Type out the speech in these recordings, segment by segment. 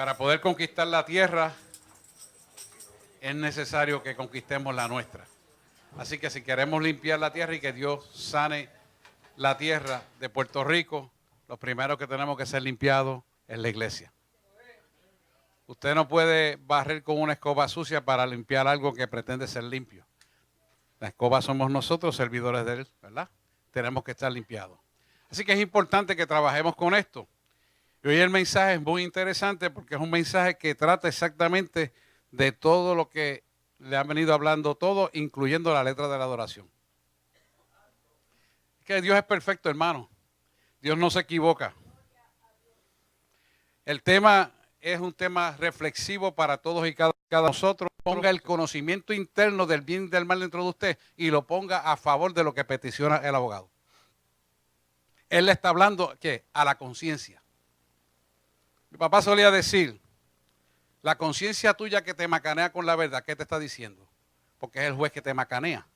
Para poder conquistar la tierra es necesario que conquistemos la nuestra. Así que si queremos limpiar la tierra y que Dios sane la tierra de Puerto Rico, lo primero que tenemos que ser limpiados es la iglesia. Usted no puede barrer con una escoba sucia para limpiar algo que pretende ser limpio. La escoba somos nosotros, servidores de Él, ¿verdad? Tenemos que estar limpiados. Así que es importante que trabajemos con esto. Y hoy el mensaje es muy interesante porque es un mensaje que trata exactamente de todo lo que le han venido hablando todo, incluyendo la letra de la adoración. Es que Dios es perfecto, hermano. Dios no se equivoca. El tema es un tema reflexivo para todos y cada uno de nosotros. Ponga el conocimiento interno del bien y del mal dentro de usted y lo ponga a favor de lo que peticiona el abogado. Él le está hablando, ¿qué? A la conciencia. Mi papá solía decir, la conciencia tuya que te macanea con la verdad, ¿qué te está diciendo? Porque es el juez que te macanea.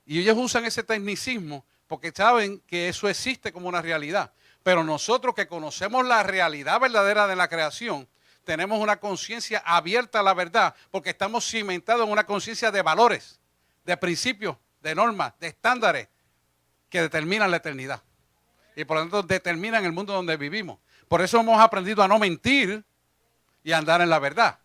Y ellos usan ese tecnicismo porque saben que eso existe como una realidad. Pero nosotros que conocemos la realidad verdadera de la creación, tenemos una conciencia abierta a la verdad porque estamos cimentados en una conciencia de valores, de principios, de normas, de estándares que determinan la eternidad. Y por lo tanto determinan el mundo donde vivimos. Por eso hemos aprendido a no mentir y a andar en la verdad.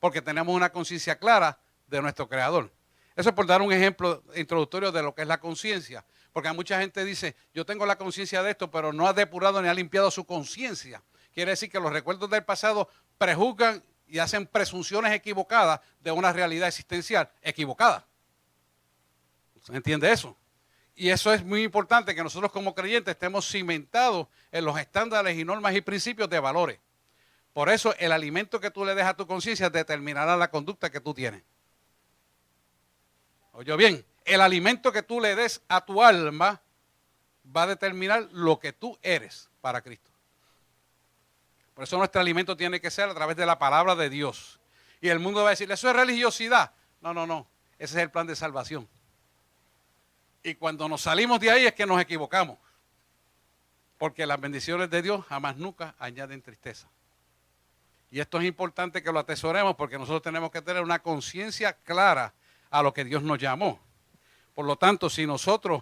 Porque tenemos una conciencia clara de nuestro Creador. Eso es por dar un ejemplo introductorio de lo que es la conciencia. Porque mucha gente dice, yo tengo la conciencia de esto, pero no ha depurado ni ha limpiado su conciencia. Quiere decir que los recuerdos del pasado prejuzgan y hacen presunciones equivocadas de una realidad existencial equivocada. ¿Se entiende eso? Y eso es muy importante, que nosotros como creyentes estemos cimentados en los estándares y normas y principios de valores. Por eso el alimento que tú le des a tu conciencia determinará la conducta que tú tienes. Oye bien, el alimento que tú le des a tu alma va a determinar lo que tú eres para Cristo. Por eso nuestro alimento tiene que ser a través de la palabra de Dios. Y el mundo va a decir, eso es religiosidad. No, no, no. Ese es el plan de salvación. Y cuando nos salimos de ahí es que nos equivocamos. Porque las bendiciones de Dios jamás nunca añaden tristeza. Y esto es importante que lo atesoremos porque nosotros tenemos que tener una conciencia clara a lo que Dios nos llamó. Por lo tanto, si nosotros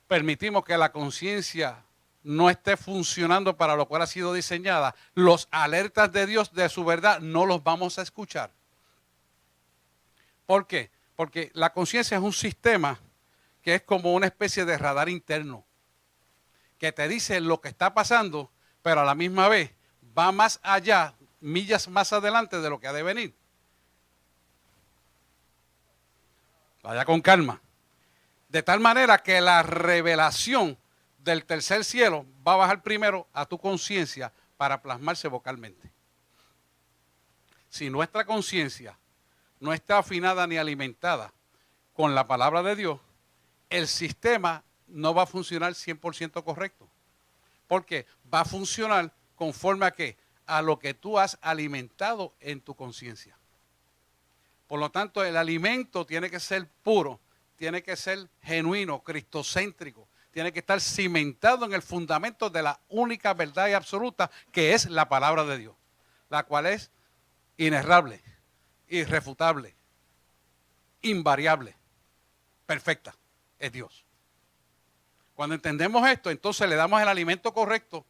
permitimos que la conciencia no esté funcionando para lo cual ha sido diseñada, los alertas de Dios de su verdad no los vamos a escuchar. ¿Por qué? Porque la conciencia es un sistema que es como una especie de radar interno, que te dice lo que está pasando, pero a la misma vez va más allá, millas más adelante de lo que ha de venir. Vaya con calma. De tal manera que la revelación del tercer cielo va a bajar primero a tu conciencia para plasmarse vocalmente. Si nuestra conciencia no está afinada ni alimentada con la palabra de Dios, el sistema no va a funcionar 100% correcto. Porque va a funcionar conforme a qué? A lo que tú has alimentado en tu conciencia. Por lo tanto, el alimento tiene que ser puro, tiene que ser genuino, cristocéntrico, tiene que estar cimentado en el fundamento de la única verdad y absoluta que es la palabra de Dios, la cual es inerrable, irrefutable, invariable, perfecta, es Dios. Cuando entendemos esto, entonces le damos el alimento correcto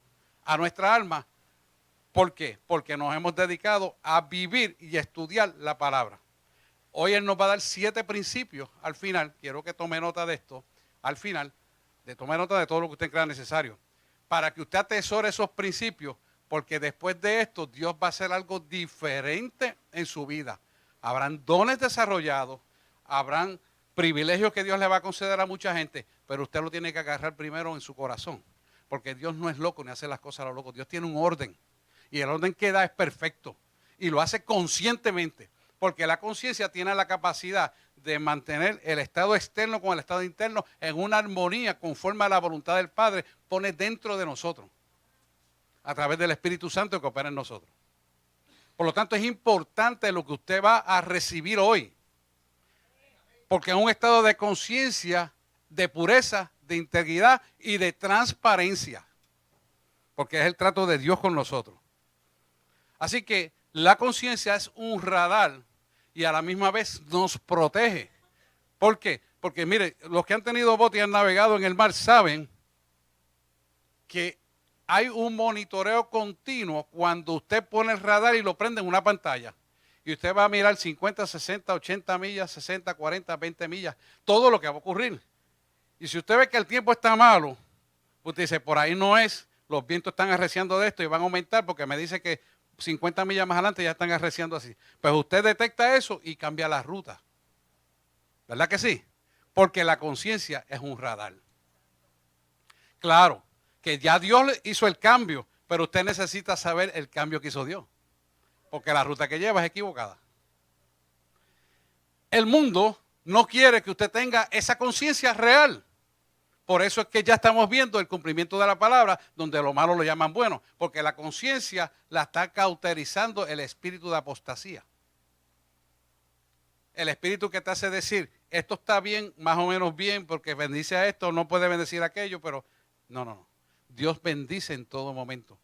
a nuestra alma. ¿Por qué? Porque nos hemos dedicado a vivir y a estudiar la palabra. Hoy Él nos va a dar 7 principios al final. Quiero que tome nota de esto. Al final, tome nota de todo lo que usted crea necesario. Para que usted atesore esos principios, porque después de esto Dios va a hacer algo diferente en su vida. Habrán dones desarrollados, habrán privilegios que Dios le va a conceder a mucha gente, pero usted lo tiene que agarrar primero en su corazón. Porque Dios no es loco ni hace las cosas a lo loco. Dios tiene un orden. Y el orden que da es perfecto. Y lo hace conscientemente. Porque la conciencia tiene la capacidad de mantener el estado externo con el estado interno en una armonía conforme a la voluntad del Padre, pone dentro de nosotros, a través del Espíritu Santo que opera en nosotros. Por lo tanto, es importante lo que usted va a recibir hoy, porque es un estado de conciencia, de pureza, de integridad y de transparencia. porque es el trato de Dios con nosotros. Así que la conciencia es un radar y a la misma vez nos protege. ¿Por qué? Porque mire, los que han tenido bote y han navegado en el mar saben que hay un monitoreo continuo cuando usted pone el radar y lo prende en una pantalla. Y usted va a mirar 50, 60, 80 millas, 60, 40, 20 millas, todo lo que va a ocurrir. Y si usted ve que el tiempo está malo, usted dice, por ahí no es, los vientos están arreciando de esto y van a aumentar porque me dice que 50 millas más adelante ya están arreciando así. Pues usted detecta eso y cambia la ruta. ¿Verdad que sí? Porque la conciencia es un radar. Claro, que ya Dios hizo el cambio, pero usted necesita saber el cambio que hizo Dios. Porque la ruta que lleva es equivocada. El mundo no quiere que usted tenga esa conciencia real. Por eso es que ya estamos viendo el cumplimiento de la palabra, donde lo malo lo llaman bueno, porque la conciencia la está cauterizando el espíritu de apostasía. El espíritu que te hace decir, esto está bien, más o menos bien, porque bendice a esto, no puede bendecir a aquello, pero no. Dios bendice en todo momento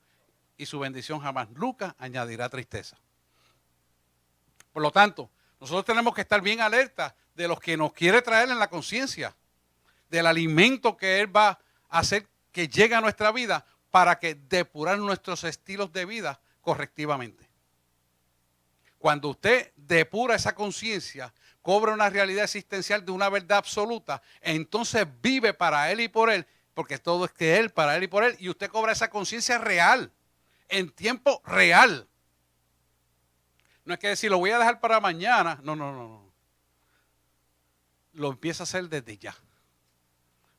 y su bendición jamás nunca añadirá tristeza. Por lo tanto, nosotros tenemos que estar bien alerta de lo que nos quiere traer en la conciencia, del alimento que Él va a hacer que llegue a nuestra vida para que depurar nuestros estilos de vida correctivamente. Cuando usted depura esa conciencia, cobra una realidad existencial de una verdad absoluta, entonces vive para Él y por Él, porque todo es que Él, para Él y por Él, y usted cobra esa conciencia real, en tiempo real. No es que decir, lo voy a dejar para mañana, no. Lo empieza a hacer desde ya.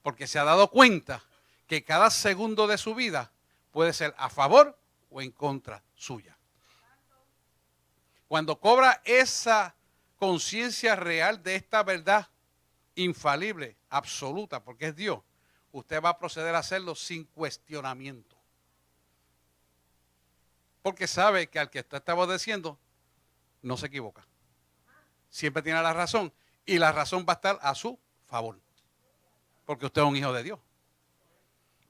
Porque se ha dado cuenta que cada segundo de su vida puede ser a favor o en contra suya. Cuando cobra esa conciencia real de esta verdad infalible, absoluta, porque es Dios, usted va a proceder a hacerlo sin cuestionamiento. Porque sabe que al que usted está obedeciendo no se equivoca. Siempre tiene la razón y la razón va a estar a su favor. Porque usted es un hijo de Dios.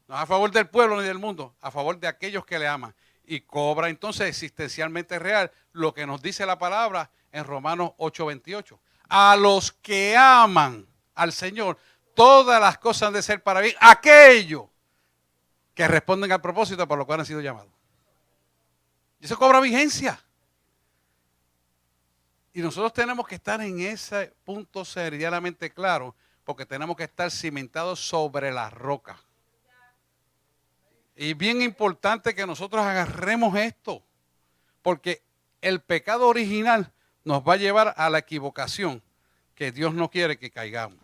No es a favor del pueblo ni del mundo, a favor de aquellos que le aman. Y cobra entonces existencialmente real lo que nos dice la palabra en Romanos 8:28. A los que aman al Señor, todas las cosas han de ser para bien. Aquellos que responden al propósito por lo cual han sido llamados. Y eso cobra vigencia. Y nosotros tenemos que estar en ese punto seriamente claro, porque tenemos que estar cimentados sobre la roca. Y bien importante que nosotros agarremos esto, porque el pecado original nos va a llevar a la equivocación que Dios no quiere que caigamos.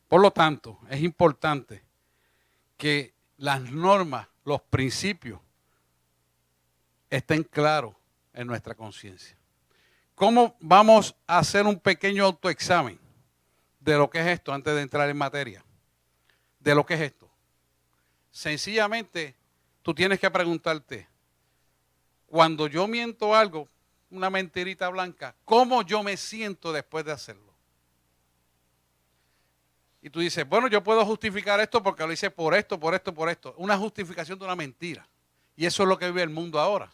Por lo tanto, es importante que las normas, los principios, estén claros en nuestra conciencia. ¿Cómo vamos a hacer un pequeño autoexamen de lo que es esto antes de entrar en materia? De lo que es esto. Sencillamente, tú tienes que preguntarte, cuando yo miento algo, una mentirita blanca, ¿cómo yo me siento después de hacerlo? Y tú dices, bueno, yo puedo justificar esto porque lo hice por esto, por esto, por esto. Una justificación de una mentira. Y eso es lo que vive el mundo ahora.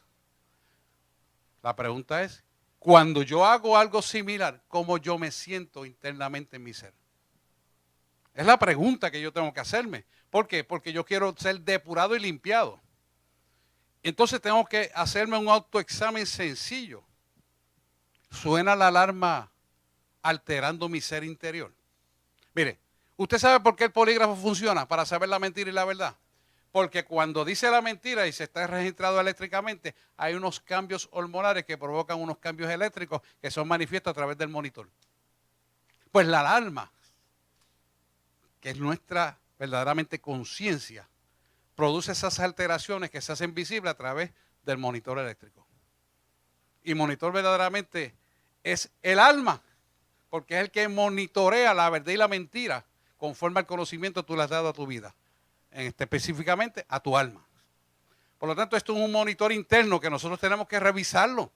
La pregunta es, cuando yo hago algo similar, ¿cómo yo me siento internamente en mi ser? Es la pregunta que yo tengo que hacerme. ¿Por qué? Porque yo quiero ser depurado y limpiado. Entonces tengo que hacerme un autoexamen sencillo. ¿Suena la alarma alterando mi ser interior? Mire, ¿usted sabe por qué el polígrafo funciona? Para saber la mentira y la verdad. Porque cuando dice la mentira y se está registrado eléctricamente, hay unos cambios hormonales que provocan unos cambios eléctricos que son manifiestos a través del monitor. Pues la alarma, que es nuestra verdaderamente conciencia, produce esas alteraciones que se hacen visibles a través del monitor eléctrico. Y monitor verdaderamente es el alma, porque es el que monitorea la verdad y la mentira conforme al conocimiento que tú le has dado a tu vida, específicamente a tu alma. Por lo tanto, esto es un monitor interno que nosotros tenemos que revisarlo,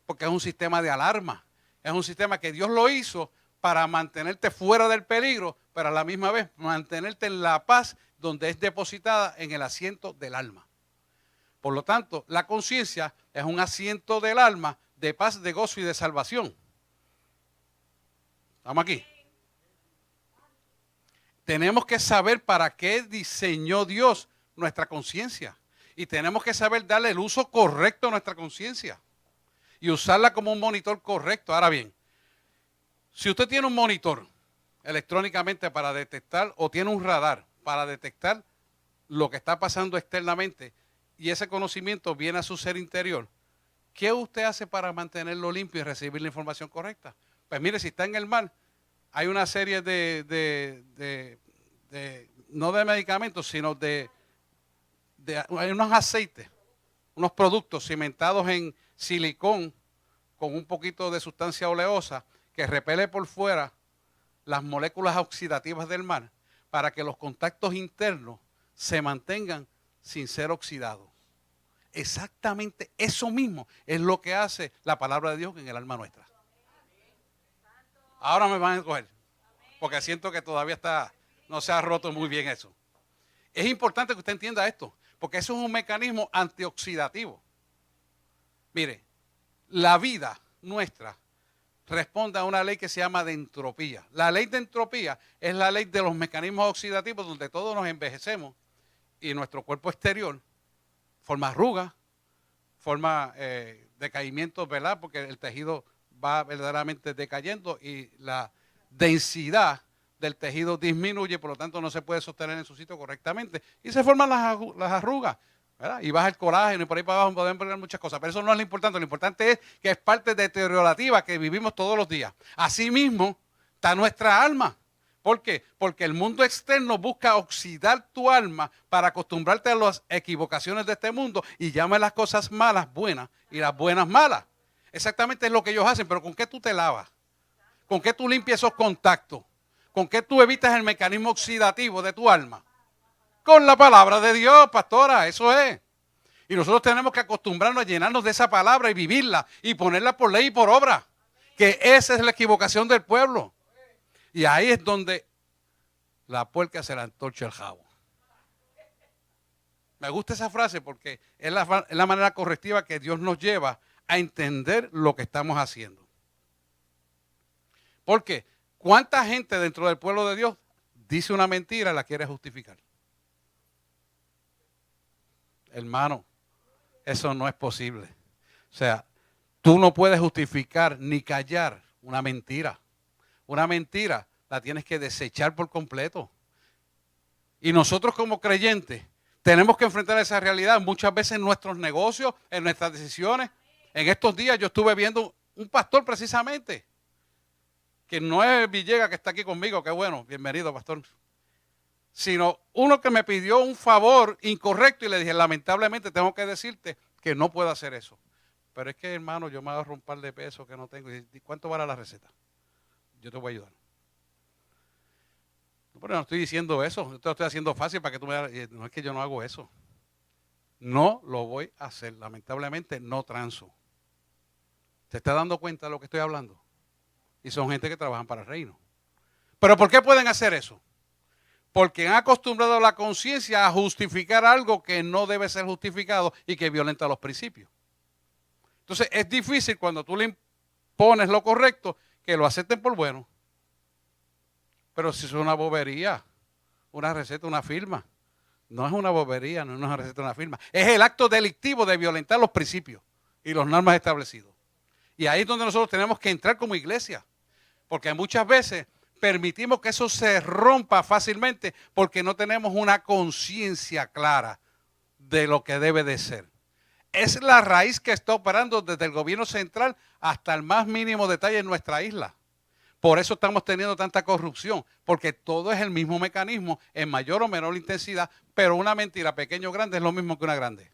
porque es un sistema de alarma, es un sistema que Dios lo hizo para mantenerte fuera del peligro, pero a la misma vez mantenerte en la paz donde es depositada en el asiento del alma. Por lo tanto, la conciencia es un asiento del alma de paz, de gozo y de salvación. ¿Estamos aquí? Tenemos que saber para qué diseñó Dios nuestra conciencia. Y tenemos que saber darle el uso correcto a nuestra conciencia. Y usarla como un monitor correcto. Ahora bien, si usted tiene un monitor electrónicamente para detectar, o tiene un radar para detectar lo que está pasando externamente, y ese conocimiento viene a su ser interior, ¿qué usted hace para mantenerlo limpio y recibir la información correcta? Pues mire, si está en el mar, hay una serie no de medicamentos, sino hay unos aceites, unos productos cimentados en silicón con un poquito de sustancia oleosa que repele por fuera las moléculas oxidativas del mar para que los contactos internos se mantengan sin ser oxidados. Exactamente eso mismo es lo que hace la palabra de Dios en el alma nuestra. Ahora me van a coger, porque siento que todavía no se ha roto muy bien eso. Es importante que usted entienda esto, porque eso es un mecanismo antioxidativo. Mire, la vida nuestra responde a una ley que se llama de entropía. La ley de entropía es la ley de los mecanismos oxidativos donde todos nos envejecemos y nuestro cuerpo exterior forma arrugas, forma decaimientos, ¿verdad? Porque el tejido va verdaderamente decayendo y la densidad del tejido disminuye, por lo tanto no se puede sostener en su sitio correctamente y se forman las arrugas, ¿verdad? Y baja el colágeno y por ahí para abajo podemos ver muchas cosas, pero eso no es lo importante es que es parte deteriorativa que vivimos todos los días. Asimismo está nuestra alma. ¿Por qué? Porque el mundo externo busca oxidar tu alma para acostumbrarte a las equivocaciones de este mundo y llama las cosas malas buenas y las buenas malas. Exactamente es lo que ellos hacen, pero ¿con qué tú te lavas? ¿Con qué tú limpias esos contactos? ¿Con qué tú evitas el mecanismo oxidativo de tu alma? Con la palabra de Dios, pastora, eso es. Y nosotros tenemos que acostumbrarnos a llenarnos de esa palabra y vivirla y ponerla por ley y por obra. Que esa es la equivocación del pueblo. Y ahí es donde la puerca se la antorcha el jabo. Me gusta esa frase porque es la manera correctiva que Dios nos lleva a entender lo que estamos haciendo. ¿Por qué? ¿Cuánta gente dentro del pueblo de Dios dice una mentira y la quiere justificar? Hermano, eso no es posible. O sea, tú no puedes justificar ni callar una mentira. Una mentira la tienes que desechar por completo. Y nosotros como creyentes tenemos que enfrentar esa realidad muchas veces en nuestros negocios, en nuestras decisiones. En estos días yo estuve viendo un pastor precisamente, que no es Villegas que está aquí conmigo, qué bueno, bienvenido pastor, sino uno que me pidió un favor incorrecto y le dije, lamentablemente tengo que decirte que no puedo hacer eso. Pero es que hermano, yo me voy a romper de peso que no tengo. ¿Y cuánto vale la receta? Yo te voy a ayudar. Pero no estoy diciendo eso, yo te lo estoy haciendo fácil para que tú me... No es que yo no hago eso. No lo voy a hacer, lamentablemente no transo. ¿Se está dando cuenta de lo que estoy hablando? Y son gente que trabajan para el reino. ¿Pero por qué pueden hacer eso? Porque han acostumbrado a la conciencia a justificar algo que no debe ser justificado y que violenta los principios. Entonces es difícil cuando tú le impones lo correcto que lo acepten por bueno. Pero si es una bobería, una receta, una firma. No es una bobería, no es una receta, una firma. Es el acto delictivo de violentar los principios y las normas establecidas. Y ahí es donde nosotros tenemos que entrar como iglesia. Porque muchas veces permitimos que eso se rompa fácilmente porque no tenemos una conciencia clara de lo que debe de ser. Es la raíz que está operando desde el gobierno central hasta el más mínimo detalle en nuestra isla. Por eso estamos teniendo tanta corrupción, porque todo es el mismo mecanismo en mayor o menor intensidad, pero una mentira pequeña o grande es lo mismo que una grande.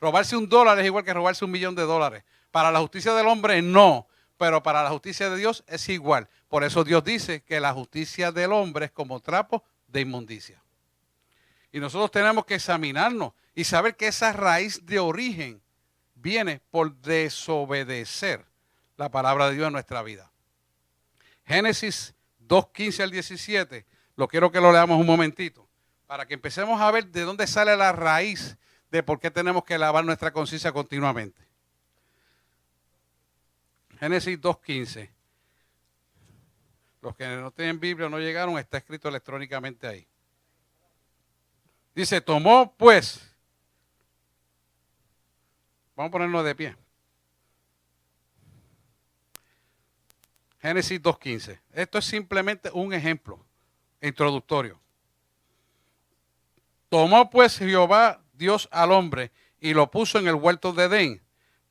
Robarse $1 es igual que robarse $1.000.000. Para la justicia del hombre no, pero para la justicia de Dios es igual. Por eso Dios dice que la justicia del hombre es como trapo de inmundicia. Y nosotros tenemos que examinarnos y saber que esa raíz de origen viene por desobedecer la palabra de Dios en nuestra vida. Génesis 2:15 al 17, lo quiero que lo leamos un momentito, para que empecemos a ver de dónde sale la raíz de por qué tenemos que lavar nuestra conciencia continuamente. Génesis 2:15. Los que no tienen Biblia o no llegaron, está escrito electrónicamente ahí. Dice, tomó pues, vamos a ponernos de pie. Génesis 2:15. Esto es simplemente un ejemplo introductorio. Tomó pues Jehová Dios al hombre y lo puso en el huerto de Edén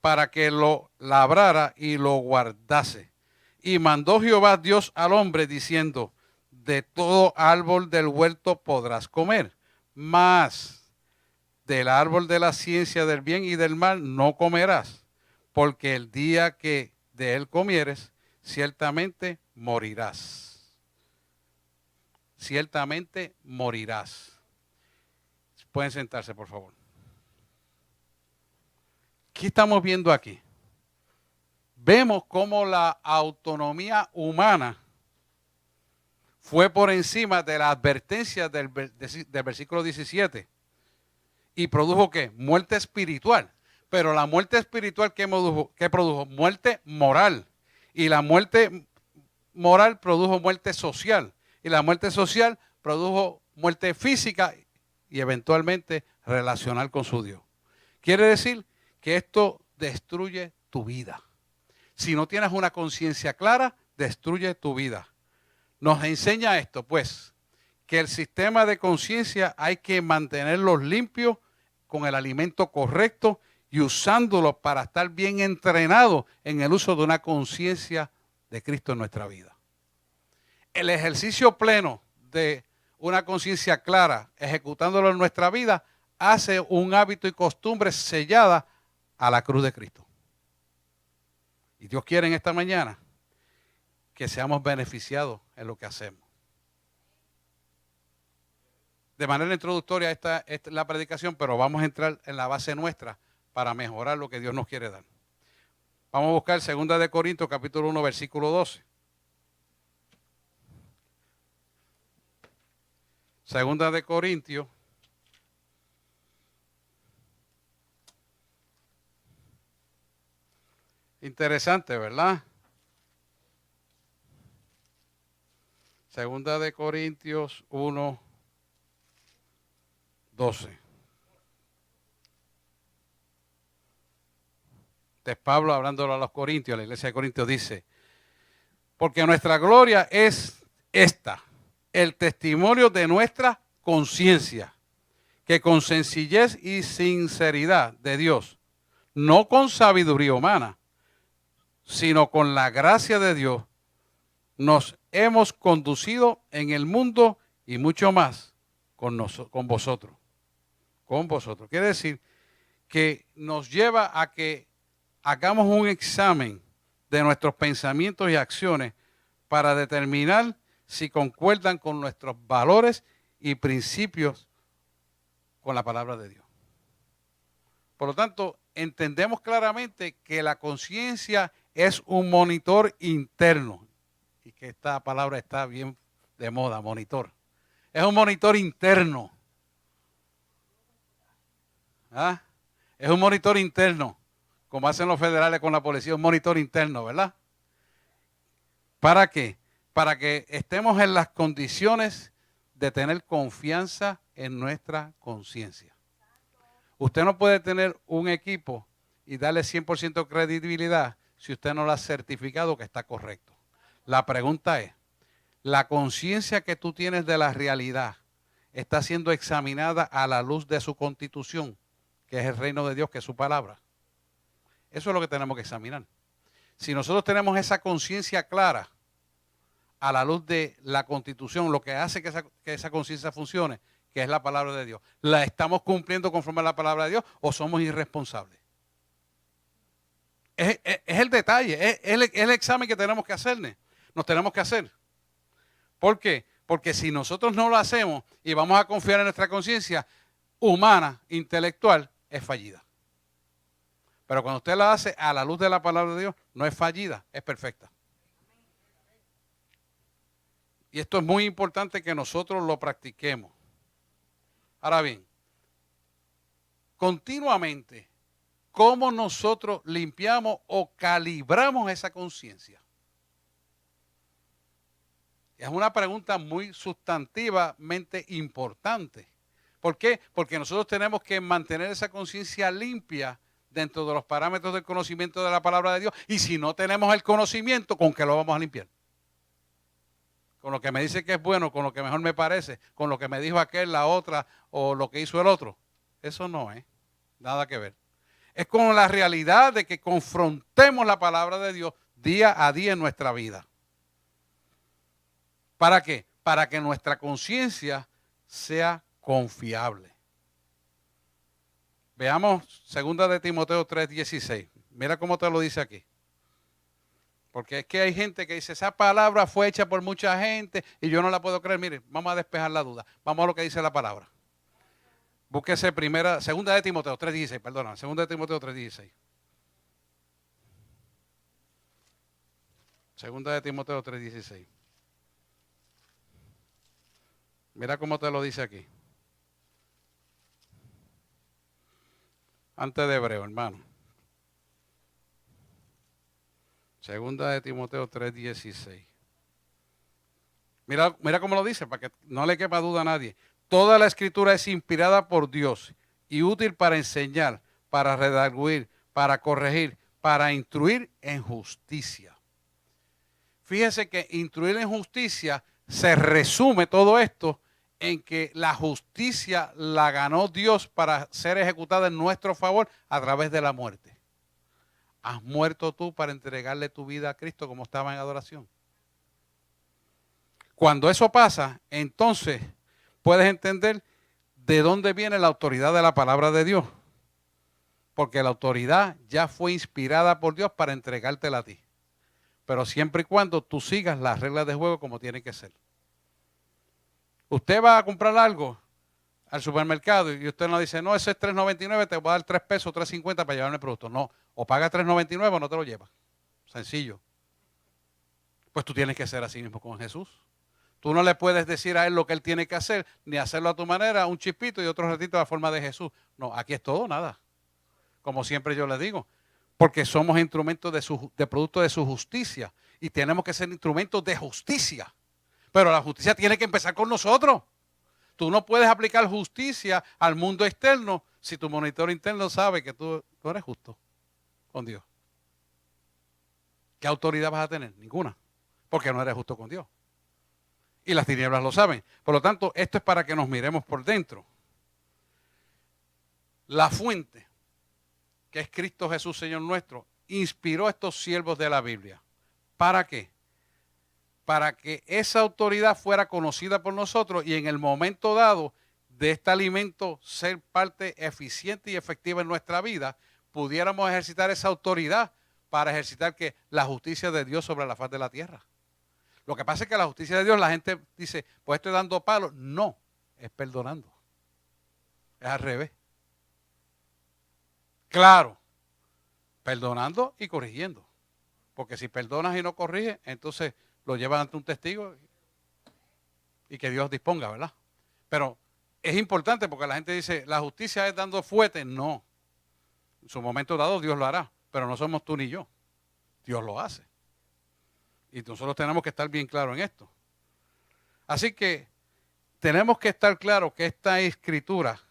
para que lo labrara y lo guardase. Y mandó Jehová Dios al hombre diciendo, de todo árbol del huerto podrás comer, mas del árbol de la ciencia del bien y del mal no comerás, porque el día que de él comieres, ciertamente morirás. Ciertamente morirás. Pueden sentarse, por favor. ¿Qué estamos viendo aquí? Vemos cómo la autonomía humana fue por encima de la advertencia del versículo 17 y produjo ¿qué? Muerte espiritual. Pero la muerte espiritual ¿qué produjo? Muerte moral. Y la muerte moral produjo muerte social. Y la muerte social produjo muerte física y eventualmente relacional con su Dios. Quiere decir que esto destruye tu vida. Si no tienes una conciencia clara, destruye tu vida. Nos enseña esto, pues, que el sistema de conciencia hay que mantenerlo limpio con el alimento correcto y usándolo para estar bien entrenado en el uso de una conciencia de Cristo en nuestra vida. El ejercicio pleno de una conciencia clara, ejecutándolo en nuestra vida, hace un hábito y costumbre sellada a la cruz de Cristo. Y Dios quiere en esta mañana que seamos beneficiados en lo que hacemos. De manera introductoria esta es la predicación, pero vamos a entrar en la base nuestra para mejorar lo que Dios nos quiere dar. Vamos a buscar 2 de Corintios capítulo 1 versículo 12. 2 de Corintios interesante, ¿verdad? 2 de Corintios 1, 12. Este es Pablo hablándolo a los Corintios, a la iglesia de Corintios dice, porque nuestra gloria es esta, el testimonio de nuestra conciencia, que con sencillez y sinceridad de Dios, no con sabiduría humana, sino con la gracia de Dios, nos hemos conducido en el mundo y mucho más con vosotros. Con vosotros. Quiere decir que nos lleva a que hagamos un examen de nuestros pensamientos y acciones para determinar si concuerdan con nuestros valores y principios con la palabra de Dios. Por lo tanto, entendemos claramente que la conciencia es un monitor interno. Y que esta palabra está bien de moda, monitor. Es un monitor interno. ¿Ah? Es un monitor interno, como hacen los federales con la policía, un monitor interno, ¿verdad? ¿Para qué? Para que estemos en las condiciones de tener confianza en nuestra conciencia. Usted no puede tener un equipo y darle 100% credibilidad si usted no lo ha certificado que está correcto. La pregunta es, ¿la conciencia que tú tienes de la realidad está siendo examinada a la luz de su constitución, que es el reino de Dios, que es su palabra? Eso es lo que tenemos que examinar. Si nosotros tenemos esa conciencia clara a la luz de la constitución, lo que hace que esa conciencia funcione, que es la palabra de Dios, ¿la estamos cumpliendo conforme a la palabra de Dios o somos irresponsables? Es el detalle, es el examen que tenemos que hacernos. Nos tenemos que hacer. ¿Por qué? Porque si nosotros no lo hacemos y vamos a confiar en nuestra conciencia humana, intelectual, es fallida. Pero cuando usted la hace a la luz de la palabra de Dios, no es fallida, es perfecta. Y esto es muy importante que nosotros lo practiquemos. Ahora bien, continuamente, ¿cómo nosotros limpiamos o calibramos esa conciencia? Es una pregunta muy sustantivamente importante. ¿Por qué? Porque nosotros tenemos que mantener esa conciencia limpia dentro de los parámetros del conocimiento de la palabra de Dios. Y si no tenemos el conocimiento, ¿con qué lo vamos a limpiar? Con lo que me dice que es bueno, con lo que mejor me parece, con lo que me dijo aquel, la otra, o lo que hizo el otro. Eso no es, nada que ver. Es con la realidad de que confrontemos la palabra de Dios día a día en nuestra vida. ¿Para qué? Para que nuestra conciencia sea confiable. Veamos 2 de Timoteo 3:16. Mira cómo te lo dice aquí. Porque es que hay gente que dice, esa palabra fue hecha por mucha gente y yo no la puedo creer. Mire, vamos a despejar la duda. Vamos a lo que dice la palabra. Búsquese 2 de Timoteo 3:16, perdona, 2 de Timoteo 3:16. 2 de Timoteo 3:16. Mira cómo te lo dice aquí. Antes de Hebreo, hermano. 2 de Timoteo 3:16. Mira cómo lo dice, para que no le quepa duda a nadie. Toda la escritura es inspirada por Dios y útil para enseñar, para redarguir, para corregir, para instruir en justicia. Fíjese que instruir en justicia se resume todo esto en que la justicia la ganó Dios para ser ejecutada en nuestro favor a través de la muerte. ¿Has muerto tú para entregarle tu vida a Cristo como estaba en adoración? Cuando eso pasa, entonces puedes entender de dónde viene la autoridad de la palabra de Dios. Porque la autoridad ya fue inspirada por Dios para entregártela a ti. Pero siempre y cuando tú sigas las reglas de juego como tienen que ser. Usted va a comprar algo al supermercado y usted no dice, no, eso es $3.99, te voy a dar 3 pesos, $3.50 para llevarme el producto. No, o paga $3.99 o no te lo llevas. Sencillo. Pues tú tienes que ser así mismo con Jesús. Tú no le puedes decir a él lo que él tiene que hacer, ni hacerlo a tu manera, un chispito y otro ratito a la forma de Jesús. No, aquí es todo nada. Como siempre yo le digo. Porque somos instrumentos de producto de su justicia. Y tenemos que ser instrumentos de justicia. Pero la justicia tiene que empezar con nosotros. Tú no puedes aplicar justicia al mundo externo si tu monitor interno sabe que tú eres justo con Dios. ¿Qué autoridad vas a tener? Ninguna. Porque no eres justo con Dios. Y las tinieblas lo saben. Por lo tanto, esto es para que nos miremos por dentro. La fuente, que es Cristo Jesús, Señor nuestro, inspiró a estos siervos de la Biblia. ¿Para qué? Para que esa autoridad fuera conocida por nosotros y en el momento dado de este alimento ser parte eficiente y efectiva en nuestra vida, pudiéramos ejercitar esa autoridad para ejercitar que la justicia de Dios sobre la faz de la tierra. Lo que pasa es que la justicia de Dios, la gente dice, pues estoy dando palos. No, es perdonando. Es al revés. Claro, perdonando y corrigiendo. Porque si perdonas y no corriges, entonces lo llevas ante un testigo y que Dios disponga, ¿verdad? Pero es importante porque la gente dice, la justicia es dando fuete. No, en su momento dado Dios lo hará, pero no somos tú ni yo. Dios lo hace. Y nosotros tenemos que estar bien claros en esto. Así que tenemos que estar claros que esta escritura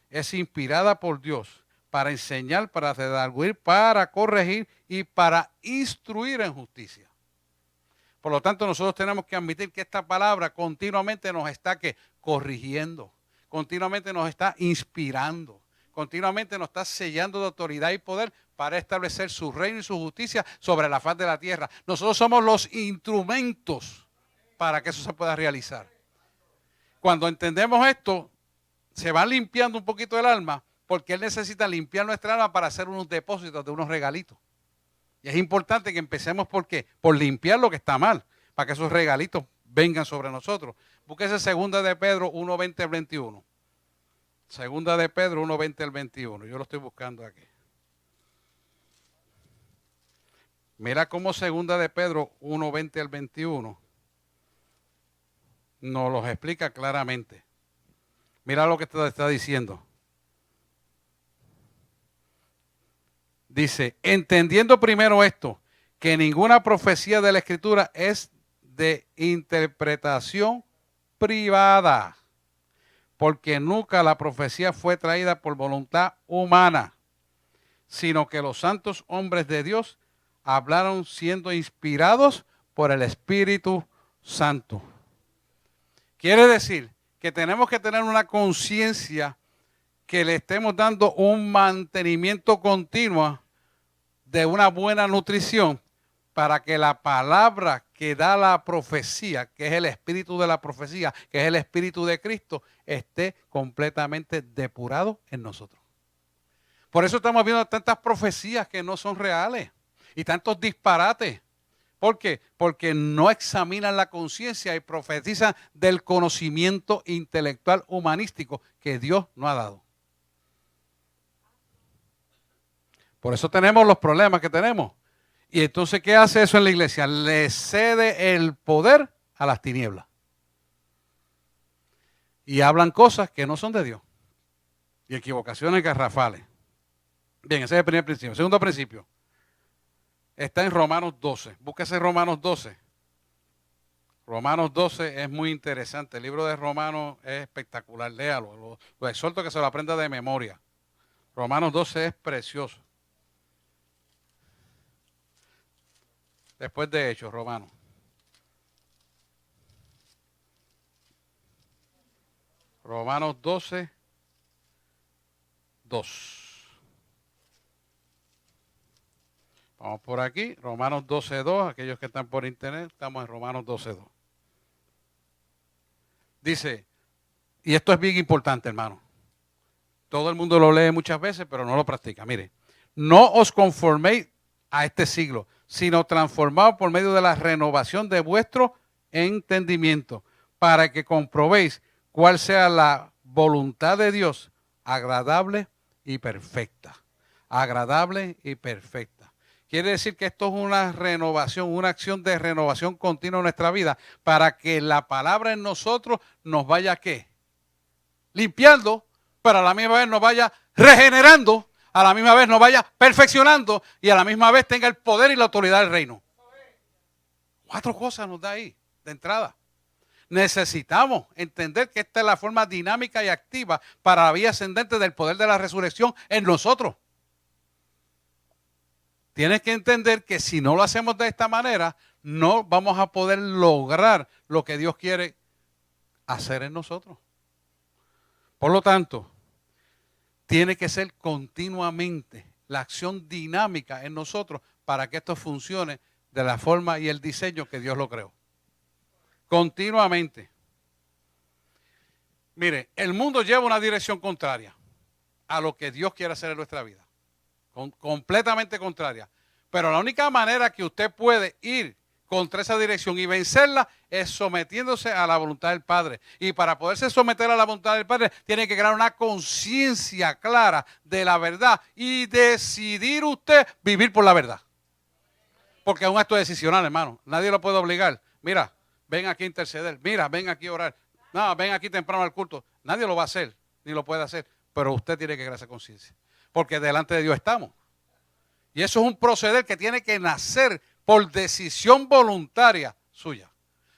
es inspirada por Dios para enseñar, para redarguir, para corregir y para instruir en justicia. Por lo tanto, nosotros tenemos que admitir que esta palabra continuamente nos está corrigiendo, continuamente nos está inspirando, continuamente nos está sellando de autoridad y poder para establecer su reino y su justicia sobre la faz de la tierra. Nosotros somos los instrumentos para que eso se pueda realizar. Cuando entendemos esto, se va limpiando un poquito el alma, porque Él necesita limpiar nuestra alma para hacer unos depósitos de unos regalitos. Y es importante que empecemos ¿por qué? Por limpiar lo que está mal, para que esos regalitos vengan sobre nosotros. Búsquese 2 de Pedro 1:20 al 21. 2 de Pedro 1:20 al 21. Yo lo estoy buscando aquí. Mira cómo 2 de Pedro 1:20 al 21 nos los explica claramente. Mira lo que te está diciendo. Dice, entendiendo primero esto, que ninguna profecía de la Escritura es de interpretación privada, porque nunca la profecía fue traída por voluntad humana, sino que los santos hombres de Dios hablaron siendo inspirados por el Espíritu Santo. Quiere decir que tenemos que tener una conciencia que le estemos dando un mantenimiento continuo de una buena nutrición para que la palabra que da la profecía, que es el espíritu de la profecía, que es el espíritu de Cristo, esté completamente depurado en nosotros. Por eso estamos viendo tantas profecías que no son reales y tantos disparates. ¿Por qué? Porque no examinan la conciencia y profetizan del conocimiento intelectual humanístico que Dios nos ha dado. Por eso tenemos los problemas que tenemos. Y entonces, ¿qué hace eso en la iglesia? Le cede el poder a las tinieblas. Y hablan cosas que no son de Dios. Y equivocaciones garrafales. Bien, ese es el primer principio. El segundo principio está en Romanos 12. Búsquese Romanos 12. Romanos 12 es muy interesante. El libro de Romanos es espectacular. Léalo. Lo exhorto a que se lo aprenda de memoria. Romanos 12 es precioso. Después de Hechos, Romanos. Romanos 12, 2. Vamos por aquí. Romanos 12, 2. Aquellos que están por internet, estamos en Romanos 12, 2. Dice, y esto es bien importante, hermano. Todo el mundo lo lee muchas veces, pero no lo practica. Mire, no os conforméis a este siglo, sino transformados por medio de la renovación de vuestro entendimiento, para que comprobéis cuál sea la voluntad de Dios, agradable y perfecta. Agradable y perfecta. Quiere decir que esto es una renovación, una acción de renovación continua en nuestra vida, para que la palabra en nosotros nos vaya, ¿qué? Limpiando, pero a la misma vez nos vaya regenerando, a la misma vez nos vaya perfeccionando y a la misma vez tenga el poder y la autoridad del reino. 4 cosas nos da ahí, de entrada. Necesitamos entender que esta es la forma dinámica y activa para la vía ascendente del poder de la resurrección en nosotros. Tienes que entender que si no lo hacemos de esta manera, no vamos a poder lograr lo que Dios quiere hacer en nosotros. Por lo tanto, tiene que ser continuamente la acción dinámica en nosotros para que esto funcione de la forma y el diseño que Dios lo creó. Continuamente. Mire, el mundo lleva una dirección contraria a lo que Dios quiere hacer en nuestra vida. Completamente contraria. Pero la única manera que usted puede ir contra esa dirección y vencerla es sometiéndose a la voluntad del Padre. Y para poderse someter a la voluntad del Padre, tiene que crear una conciencia clara de la verdad y decidir usted vivir por la verdad. Porque es un acto decisional, hermano. Nadie lo puede obligar. Mira, ven aquí a interceder. Mira, ven aquí a orar. No, ven aquí temprano al culto. Nadie lo va a hacer, ni lo puede hacer. Pero usted tiene que crear esa conciencia. Porque delante de Dios estamos. Y eso es un proceder que tiene que nacer por decisión voluntaria suya.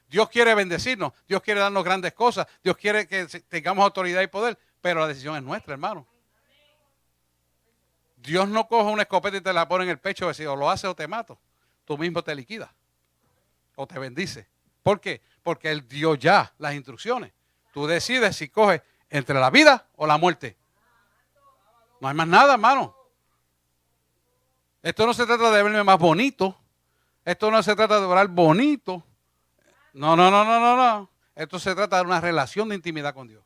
Dios quiere bendecirnos, Dios quiere darnos grandes cosas, Dios quiere que tengamos autoridad y poder, pero la decisión es nuestra, hermano. Dios no coge una escopeta y te la pone en el pecho y dice, o lo hace o te mato. Tú mismo te liquidas o te bendice. ¿Por qué? Porque Él dio ya las instrucciones. Tú decides si coges entre la vida o la muerte. No hay más nada, hermano. Esto no se trata de verme más bonito. Esto no se trata de orar bonito. No. Esto se trata de una relación de intimidad con Dios.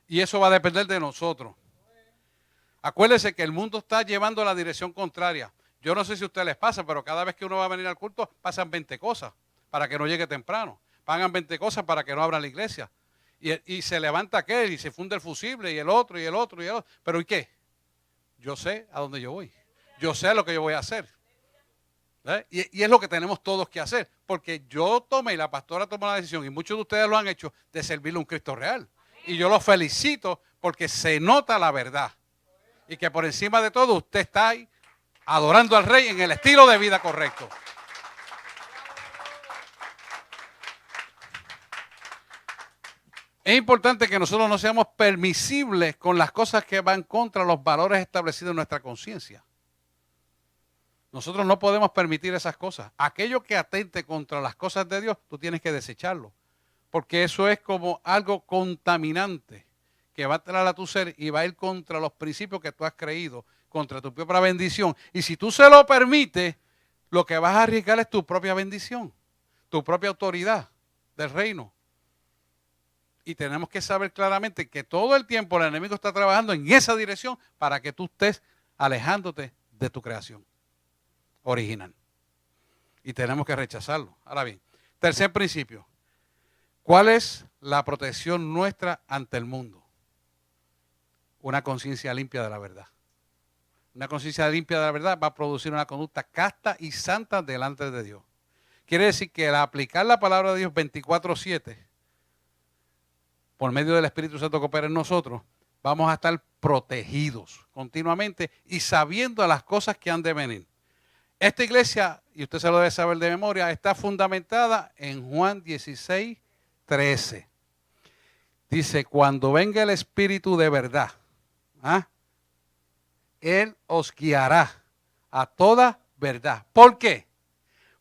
Y eso va a depender de nosotros. Acuérdense que el mundo está llevando la dirección contraria. Yo no sé si a ustedes les pasa, pero cada vez que uno va a venir al culto, pasan 20 cosas para que no llegue temprano. Pagan 20 cosas para que no abran la iglesia. Y se levanta aquel y se funde el fusible y el otro y el otro y el otro. ¿Pero y qué? Yo sé a dónde yo voy. Yo sé lo que yo voy a hacer. Y es lo que tenemos todos que hacer. porque yo tomé y la pastora tomó la decisión, y muchos de ustedes lo han hecho, de servirle a un Cristo real. Y yo los felicito porque se nota la verdad. Y que por encima de todo usted está ahí adorando al Rey en el estilo de vida correcto. Es importante que nosotros no seamos permisibles con las cosas que van contra los valores establecidos en nuestra conciencia. Nosotros no podemos permitir esas cosas. Aquello que atente contra las cosas de Dios, tú tienes que desecharlo. Porque eso es como algo contaminante que va a entrar a tu ser y va a ir contra los principios que tú has creído, contra tu propia bendición. Y si tú se lo permites, lo que vas a arriesgar es tu propia bendición, tu propia autoridad del reino. Y tenemos que saber claramente que todo el tiempo el enemigo está trabajando en esa dirección para que tú estés alejándote de tu creación original. Y tenemos que rechazarlo. Ahora bien, tercer principio. ¿Cuál es la protección nuestra ante el mundo? Una conciencia limpia de la verdad. Una conciencia limpia de la verdad va a producir una conducta casta y santa delante de Dios. Quiere decir que al aplicar la palabra de Dios 24/7, por medio del Espíritu Santo que opera en nosotros, vamos a estar protegidos continuamente y sabiendo las cosas que han de venir. Esta iglesia, y usted se lo debe saber de memoria, está fundamentada en Juan 16:13. Dice, cuando venga el Espíritu de verdad, Él os guiará a toda verdad. ¿Por qué?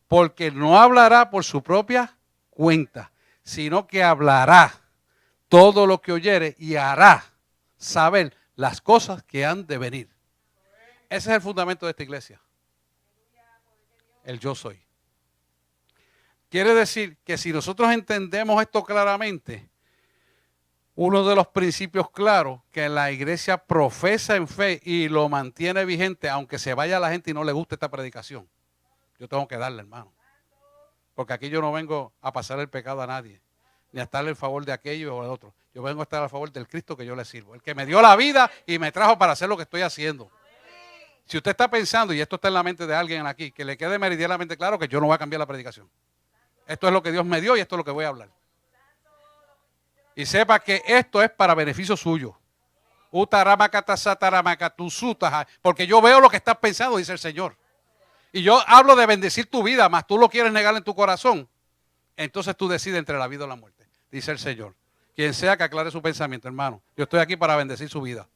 Porque no hablará por su propia cuenta, sino que hablará todo lo que oyere y hará saber las cosas que han de venir. Ese es el fundamento de esta iglesia. El yo soy. Quiere decir que si nosotros entendemos esto claramente, uno de los principios claros que la iglesia profesa en fe y lo mantiene vigente, aunque se vaya la gente y no le guste esta predicación, yo tengo que darle, hermano. Porque aquí yo no vengo a pasar el pecado a nadie, ni a estarle en favor de aquello o de otro. Yo vengo a estar a favor del Cristo que yo le sirvo, el que me dio la vida y me trajo para hacer lo que estoy haciendo. Si usted está pensando, y esto está en la mente de alguien aquí, que le quede meridianamente claro que yo no voy a cambiar la predicación. Esto es lo que Dios me dio y esto es lo que voy a hablar. Y sepa que esto es para beneficio suyo. Porque yo veo lo que estás pensando, dice el Señor. Y yo hablo de bendecir tu vida, mas tú lo quieres negar en tu corazón. Entonces tú decides entre la vida o la muerte, dice el Señor. Quien sea que aclare su pensamiento, hermano. Yo estoy aquí para bendecir su vida.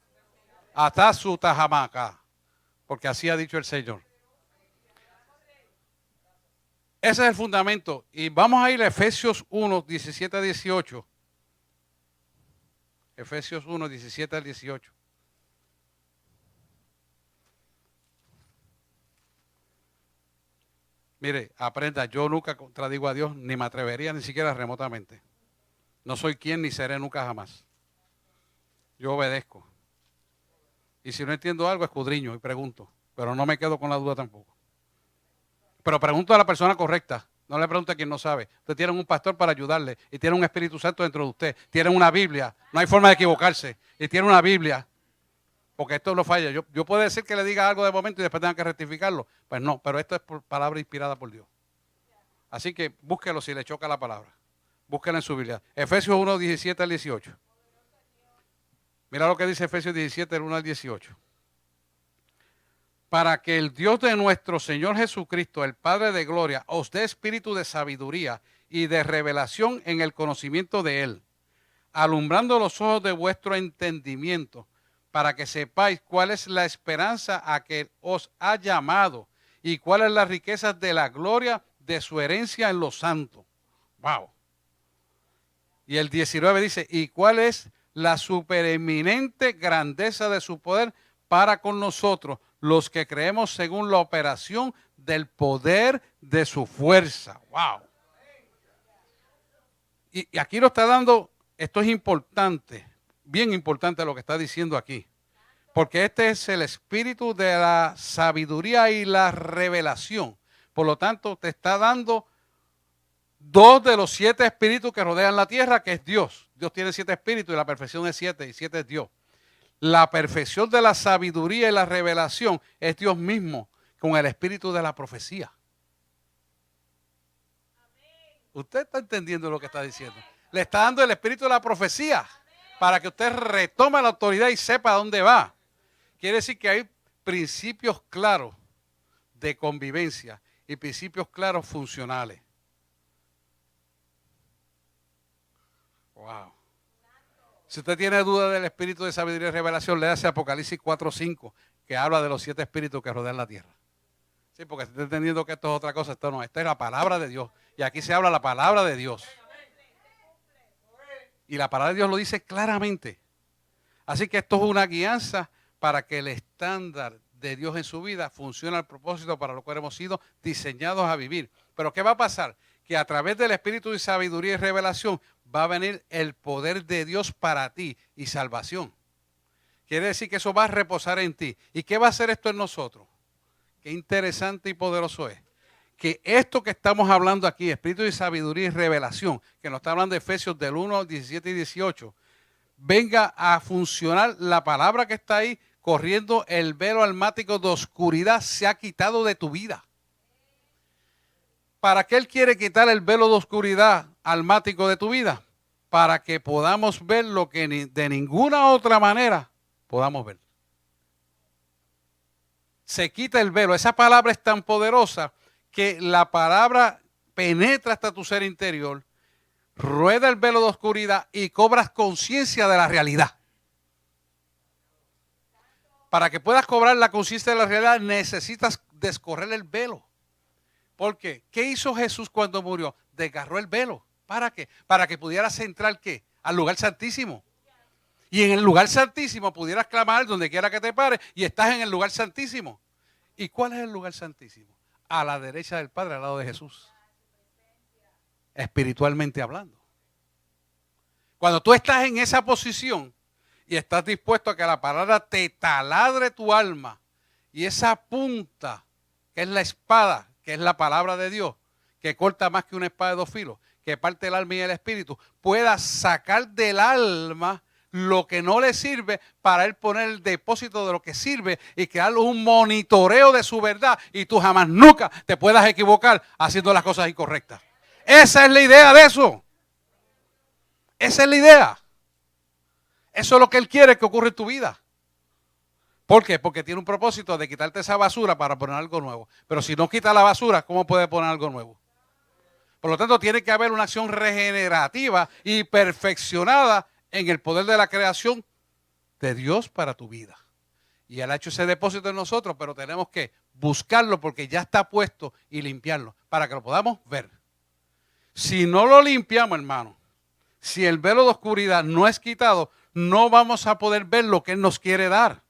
Hasta su tajamaca. Porque así ha dicho el Señor. Ese es el fundamento. Y vamos a ir a Efesios 1, 17 a 18. Efesios 1, 17 al 18. Mire, aprenda, yo nunca contradigo a Dios, ni me atrevería ni siquiera remotamente. No soy quien ni seré nunca jamás. Yo obedezco. Y si no entiendo algo, escudriño y pregunto. Pero no me quedo con la duda tampoco. Pero pregunto a la persona correcta. No le pregunte a quien no sabe. Usted tiene un pastor para ayudarle y tiene un Espíritu Santo dentro de usted. Tiene una Biblia. No hay forma de equivocarse. Y tiene una Biblia. Porque esto no falla. Yo puedo decir que le diga algo de momento y después tenga que rectificarlo. Pues no, pero esto es por palabra inspirada por Dios. Así que búsquelo si le choca la palabra. Búsquela en su Biblia. Efesios 1, 17 al 18. Mira lo que dice Efesios 17, del 1 al 18. Para que el Dios de nuestro Señor Jesucristo, el Padre de gloria, os dé espíritu de sabiduría y de revelación en el conocimiento de Él, alumbrando los ojos de vuestro entendimiento, para que sepáis cuál es la esperanza a que os ha llamado y cuáles las riquezas de la gloria de su herencia en los santos. ¡Wow! Y el 19 dice, y cuál es la supereminente grandeza de su poder para con nosotros, los que creemos según la operación del poder de su fuerza. ¡Wow! Y aquí lo está dando, esto es importante, bien importante lo que está diciendo aquí. Porque este es el espíritu de la sabiduría y la revelación. Por lo tanto, te está dando 2 de los 7 espíritus que rodean la tierra, que es Dios. Dios tiene 7 espíritus y la perfección es 7 y 7 es Dios. La perfección de la sabiduría y la revelación es Dios mismo con el espíritu de la profecía. Usted está entendiendo lo que está diciendo. Le está dando el espíritu de la profecía para que usted retome la autoridad y sepa a dónde va. Quiere decir que hay principios claros de convivencia y principios claros funcionales. Wow. Si usted tiene duda del espíritu de sabiduría y revelación, léase Apocalipsis 4:5, que habla de los 7 espíritus que rodean la tierra. Sí, porque si está entendiendo que esto es otra cosa, esto no, esta es la palabra de Dios. Y aquí se habla la palabra de Dios. Y la palabra de Dios lo dice claramente. Así que esto es una guianza para que el estándar de Dios en su vida funcione al propósito para lo cual hemos sido diseñados a vivir. Pero ¿qué va a pasar? Que a través del espíritu de sabiduría y revelación va a venir el poder de Dios para ti y salvación. Quiere decir que eso va a reposar en ti. ¿Y qué va a hacer esto en nosotros? Qué interesante y poderoso es. Que esto que estamos hablando aquí, espíritu de sabiduría y revelación, que nos está hablando de Efesios del 1 al 17 y 18, venga a funcionar la palabra que está ahí, corriendo el velo almático de oscuridad, se ha quitado de tu vida. ¿Para qué Él quiere quitar el velo de oscuridad almático de tu vida? Para que podamos ver lo que de ninguna otra manera podamos ver. Se quita el velo. Esa palabra es tan poderosa que la palabra penetra hasta tu ser interior, rueda el velo de oscuridad y cobras conciencia de la realidad. Para que puedas cobrar la conciencia de la realidad necesitas descorrer el velo. ¿Por qué? ¿Qué hizo Jesús cuando murió? Desgarró el velo. ¿Para qué? Para que pudieras entrar ¿qué? Al lugar santísimo. Y en el lugar santísimo pudieras clamar donde quiera que te pares y estás en el lugar santísimo. ¿Y cuál es el lugar santísimo? A la derecha del Padre, al lado de Jesús. Espiritualmente hablando. Cuando tú estás en esa posición y estás dispuesto a que la palabra te taladre tu alma y esa punta, que es la espada, que es la palabra de Dios, que corta más que una espada de 2 filos, que parte el alma y el espíritu, pueda sacar del alma lo que no le sirve para él poner el depósito de lo que sirve y crear un monitoreo de su verdad y tú jamás nunca te puedas equivocar haciendo las cosas incorrectas. Esa es la idea de eso. Esa es la idea. Eso es lo que Él quiere que ocurra en tu vida. ¿Por qué? Porque tiene un propósito de quitarte esa basura para poner algo nuevo. Pero si no quita la basura, ¿cómo puede poner algo nuevo? Por lo tanto, tiene que haber una acción regenerativa y perfeccionada en el poder de la creación de Dios para tu vida. Y Él ha hecho ese depósito en nosotros, pero tenemos que buscarlo porque ya está puesto y limpiarlo para que lo podamos ver. Si no lo limpiamos, hermano, si el velo de oscuridad no es quitado, no vamos a poder ver lo que Él nos quiere dar.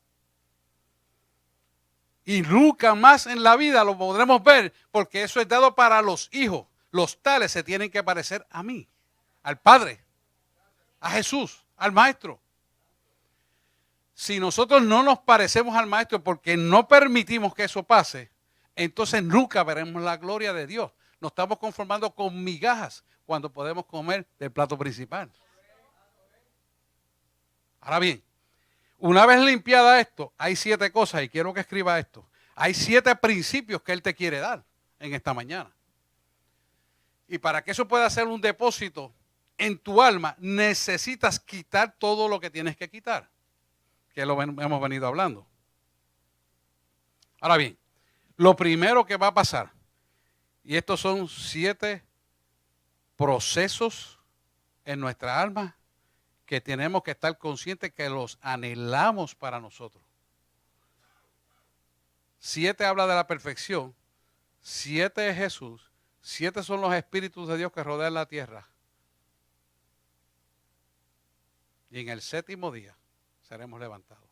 Y nunca más en la vida lo podremos ver porque eso es dado para los hijos. Los tales se tienen que parecer a mí, al Padre, a Jesús, al Maestro. Si nosotros no nos parecemos al Maestro porque no permitimos que eso pase, entonces nunca veremos la gloria de Dios. Nos estamos conformando con migajas cuando podemos comer del plato principal. Ahora bien, una vez limpiada esto, hay 7 cosas y quiero que escriba esto. Hay 7 principios que Él te quiere dar en esta mañana. Y para que eso pueda ser un depósito en tu alma, necesitas quitar todo lo que tienes que quitar, que lo hemos venido hablando. Ahora bien, lo primero que va a pasar, y estos son 7 procesos en nuestra alma que tenemos que estar conscientes que los anhelamos para nosotros. 7 habla de la perfección, 7 es Jesús, 7 son los espíritus de Dios que rodean la tierra. Y en el 7º día seremos levantados.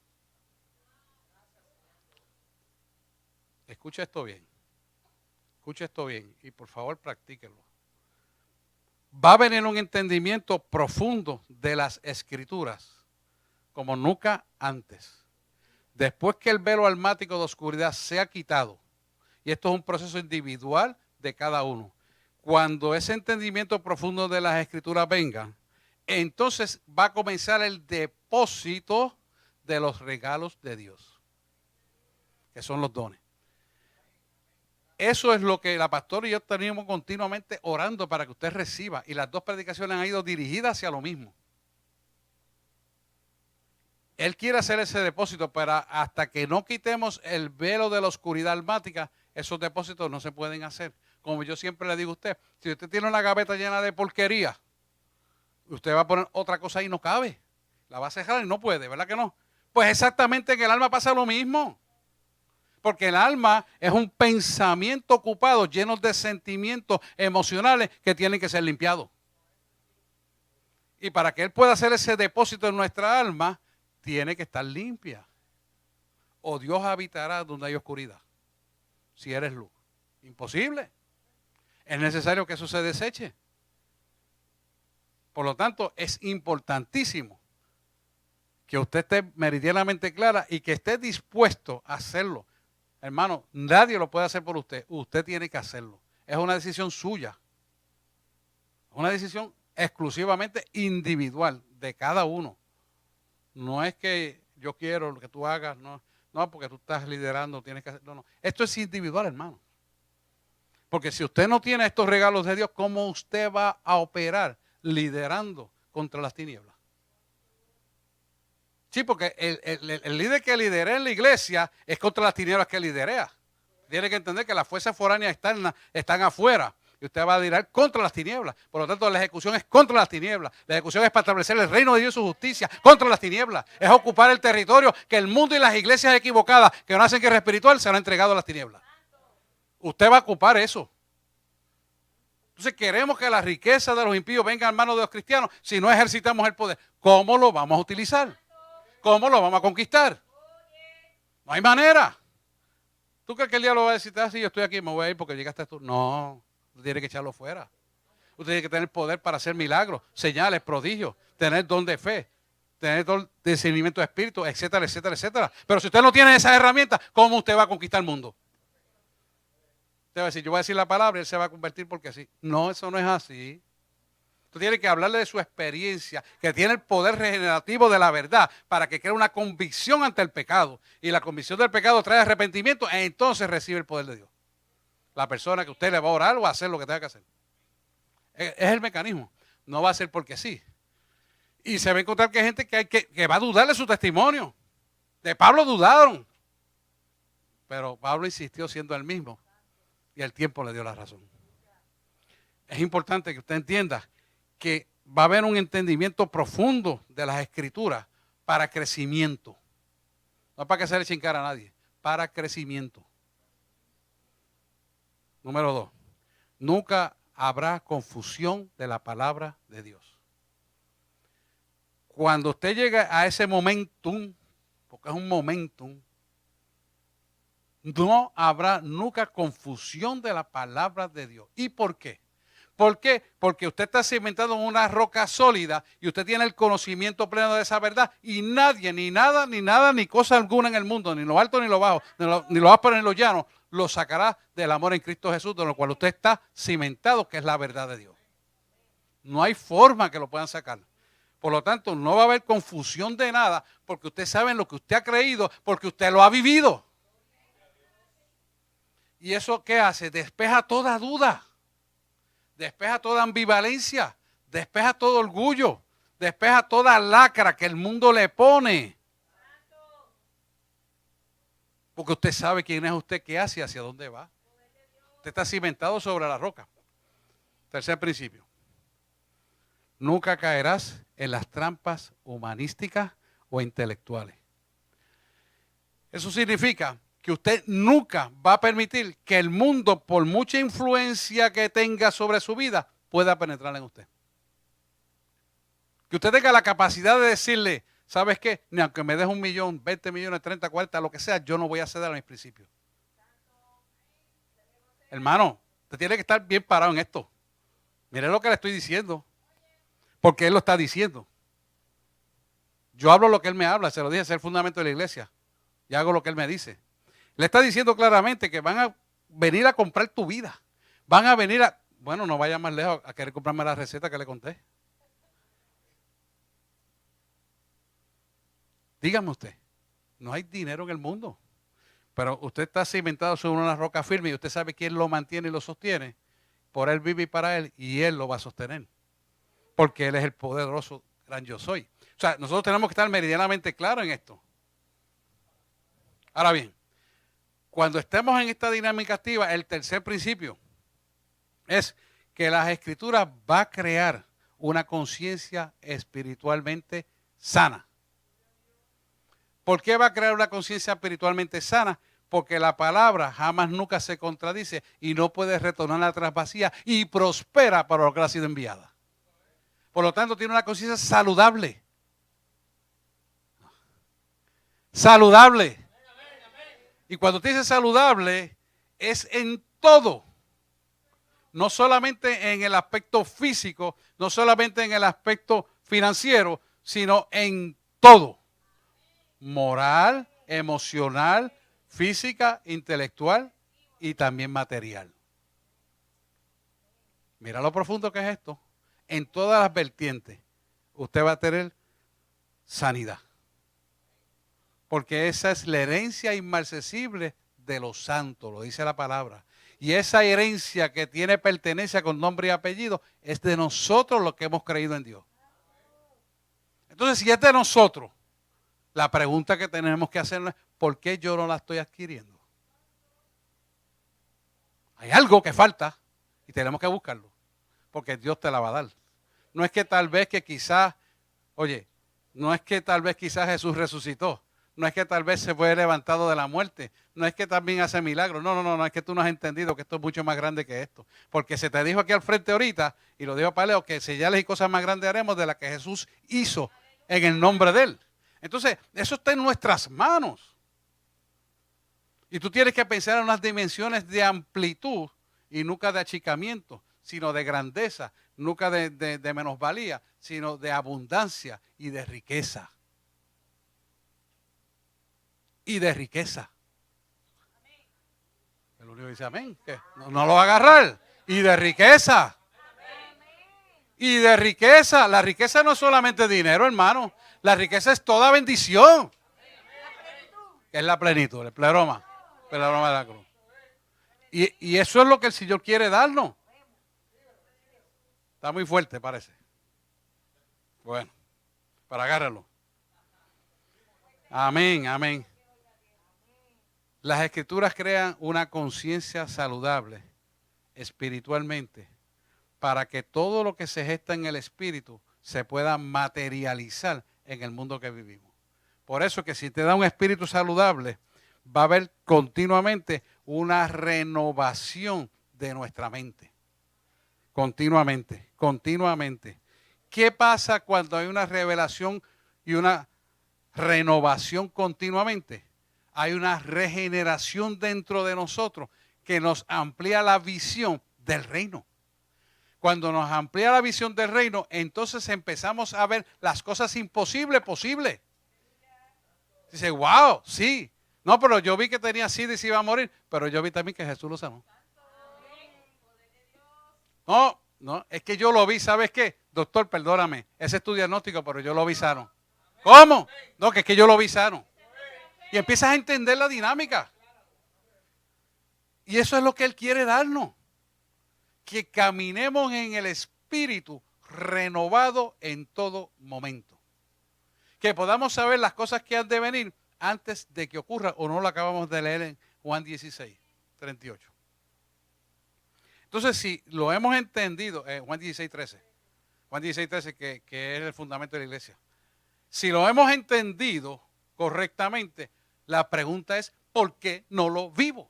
Escucha esto bien. Escucha esto bien y por favor practíquenlo. Va a venir un entendimiento profundo de las Escrituras como nunca antes. Después que el velo almático de oscuridad sea quitado, y esto es un proceso individual de cada uno, cuando ese entendimiento profundo de las Escrituras venga, entonces va a comenzar el depósito de los regalos de Dios, que son los dones. Eso es lo que la pastora y yo teníamos continuamente orando para que usted reciba. Y las dos predicaciones han ido dirigidas hacia lo mismo. Él quiere hacer ese depósito, pero hasta que no quitemos el velo de la oscuridad almática, esos depósitos no se pueden hacer. Como yo siempre le digo a usted, si usted tiene una gaveta llena de porquería, usted va a poner otra cosa ahí y no cabe. La va a cerrar y no puede, ¿verdad que no? Pues exactamente en el alma pasa lo mismo. Porque el alma es un pensamiento ocupado, lleno de sentimientos emocionales que tienen que ser limpiados. Y para que Él pueda hacer ese depósito en nuestra alma, tiene que estar limpia. O Dios habitará donde hay oscuridad. Si eres luz. Imposible. Es necesario que eso se deseche. Por lo tanto, es importantísimo que usted esté meridianamente clara y que esté dispuesto a hacerlo. Hermano, nadie lo puede hacer por usted. Usted tiene que hacerlo. Es una decisión suya. Una decisión exclusivamente individual de cada uno. No es que yo quiero lo que tú hagas, no, porque tú estás liderando, tienes que hacer. No. Esto es individual, hermano. Porque si usted no tiene estos regalos de Dios, ¿cómo usted va a operar liderando contra las tinieblas? Sí, porque el líder que lidera en la iglesia es contra las tinieblas que liderea. Tiene que entender que las fuerzas foráneas están afuera. Y usted va a liderar contra las tinieblas. Por lo tanto, la ejecución es contra las tinieblas. La ejecución es para establecer el reino de Dios y su justicia contra las tinieblas. Es ocupar el territorio que el mundo y las iglesias equivocadas que no hacen guerra espiritual se han entregado a las tinieblas. Usted va a ocupar eso. Entonces queremos que la riqueza de los impíos venga en manos de los cristianos si no ejercitamos el poder. ¿Cómo lo vamos a utilizar? ¿Cómo lo vamos a conquistar? No hay manera. ¿Tú crees que el diablo va a decir, si yo estoy aquí, me voy a ir porque llegaste tú? No, usted tiene que echarlo fuera. Usted tiene que tener poder para hacer milagros, señales, prodigios, tener don de fe, tener don de discernimiento de espíritu, etcétera, etcétera, etcétera. Pero si usted no tiene esas herramientas, ¿cómo usted va a conquistar el mundo? Usted va a decir, yo voy a decir la palabra y él se va a convertir porque sí. No, eso no es así. Tú tienes que hablarle de su experiencia, que tiene el poder regenerativo de la verdad para que cree una convicción ante el pecado. Y la convicción del pecado trae arrepentimiento e entonces recibe el poder de Dios. La persona que usted le va a orar o a hacer lo que tenga que hacer. Es el mecanismo. No va a ser porque sí. Y se va a encontrar que hay gente que va a dudar de su testimonio. De Pablo dudaron. Pero Pablo insistió siendo el mismo. Y el tiempo le dio la razón. Es importante que usted entienda que va a haber un entendimiento profundo de las escrituras para crecimiento. No para que se le eche en cara a nadie, para crecimiento. Número 2, nunca habrá confusión de la palabra de Dios. Cuando usted llega a ese momentum, porque es un momentum, no habrá nunca confusión de la palabra de Dios. ¿Y por qué? ¿Por qué? Porque usted está cimentado en una roca sólida y usted tiene el conocimiento pleno de esa verdad y nadie, ni nada, ni cosa alguna en el mundo, ni lo alto ni lo bajo, ni lo áspero ni lo llano, lo sacará del amor en Cristo Jesús, de lo cual usted está cimentado, que es la verdad de Dios. No hay forma que lo puedan sacar. Por lo tanto, no va a haber confusión de nada porque usted sabe en lo que usted ha creído, porque usted lo ha vivido. ¿Y eso qué hace? Despeja toda duda. Despeja toda ambivalencia, despeja todo orgullo, despeja toda lacra que el mundo le pone. Porque usted sabe quién es usted, qué hace y hacia dónde va. Usted está cimentado sobre la roca. Tercer principio. Nunca caerás en las trampas humanísticas o intelectuales. Eso significa que usted nunca va a permitir que el mundo, por mucha influencia que tenga sobre su vida, pueda penetrar en usted. Que usted tenga la capacidad de decirle, ¿sabes qué? Ni aunque me des 1 millón, 20 millones, 30, 40, lo que sea, yo no voy a ceder a mis principios. Hermano, usted tiene que estar bien parado en esto. Mire lo que le estoy diciendo. Porque él lo está diciendo. Yo hablo lo que él me habla, se lo dije, es el fundamento de la iglesia. Y hago lo que él me dice. Le está diciendo claramente que van a venir a comprar tu vida. Van a venir a, bueno, no vaya más lejos a querer comprarme la receta que le conté. Dígame usted, no hay dinero en el mundo. Pero usted está cimentado sobre una roca firme y usted sabe quién lo mantiene y lo sostiene. Por él vive y para él, y él lo va a sostener. Porque él es el poderoso gran yo soy. O sea, nosotros tenemos que estar meridianamente claros en esto. Ahora bien, cuando estemos en esta dinámica activa, el tercer principio es que las escrituras va a crear una conciencia espiritualmente sana. ¿Por qué va a crear una conciencia espiritualmente sana? Porque la palabra jamás nunca se contradice y no puede retornar atrás vacía y prospera para lo que ha sido enviada. Por lo tanto, tiene una conciencia saludable. Saludable. Y cuando te dice saludable, es en todo. No solamente en el aspecto físico, no solamente en el aspecto financiero, sino en todo. Moral, emocional, física, intelectual y también material. Mira lo profundo que es esto. En todas las vertientes, usted va a tener sanidad. Porque esa es la herencia inmarcesible de los santos, lo dice la palabra. Y esa herencia que tiene pertenencia con nombre y apellido es de nosotros los que hemos creído en Dios. Entonces, si es de nosotros, la pregunta que tenemos que hacernos es, ¿por qué yo no la estoy adquiriendo? Hay algo que falta y tenemos que buscarlo, porque Dios te la va a dar. No es que tal vez que quizás, oye, no es que tal vez quizás Jesús resucitó. No es que tal vez se fue levantado de la muerte. No es que también hace milagros. No, es que tú no has entendido que esto es mucho más grande que esto. Porque se te dijo aquí al frente ahorita, y lo dijo Paleo, que señales y cosas más grandes haremos de las que Jesús hizo en el nombre de Él. Entonces, eso está en nuestras manos. Y tú tienes que pensar en unas dimensiones de amplitud y nunca de achicamiento, sino de grandeza, nunca de menosvalía, sino de abundancia y de riqueza. Y de riqueza. El único dice amén. ¿Qué? No lo va a agarrar. Y de riqueza. Y de riqueza. La riqueza no es solamente dinero, hermano. La riqueza es toda bendición. Que es la plenitud, el pleroma. El pleroma de la cruz. Y eso es lo que el Señor quiere darnos. Está muy fuerte, parece. Bueno, para agárralo. Amén, amén. Las escrituras crean una conciencia saludable espiritualmente para que todo lo que se gesta en el espíritu se pueda materializar en el mundo que vivimos. Por eso que si te da un espíritu saludable, va a haber continuamente una renovación de nuestra mente. Continuamente, continuamente. ¿Qué pasa cuando hay una revelación y una renovación continuamente? Hay una regeneración dentro de nosotros que nos amplía la visión del reino. Cuando nos amplía la visión del reino, entonces empezamos a ver las cosas imposibles posibles. Dice, wow, sí. No, pero yo vi que tenía SIDA y se iba a morir, pero yo vi también que Jesús lo sanó. No, es que yo lo vi, ¿sabes qué? Doctor, perdóname, ese es tu diagnóstico, pero yo lo vi sano. ¿Cómo? No, que es que yo lo vi sano. Y empiezas a entender la dinámica. Y eso es lo que Él quiere darnos. Que caminemos en el Espíritu renovado en todo momento. Que podamos saber las cosas que han de venir antes de que ocurra, o no lo acabamos de leer en Juan 16, 38. Entonces, si lo hemos entendido, Juan 16, 13. Juan 16, 13, que es el fundamento de la iglesia. Si lo hemos entendido correctamente, la pregunta es, ¿por qué no lo vivo?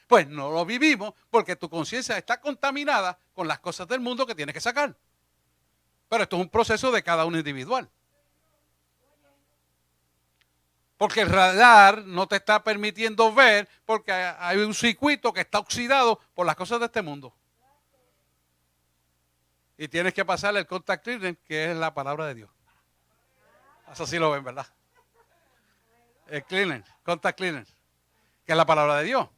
Pues no lo vivimos porque tu conciencia está contaminada con las cosas del mundo que tienes que sacar. Pero esto es un proceso de cada uno individual. Porque el radar no te está permitiendo ver porque hay un circuito que está oxidado por las cosas de este mundo. Y tienes que pasarle el contact clearance, que es la palabra de Dios. Eso sí lo ven, ¿verdad? El clearance, contact clearance, que es la palabra de Dios.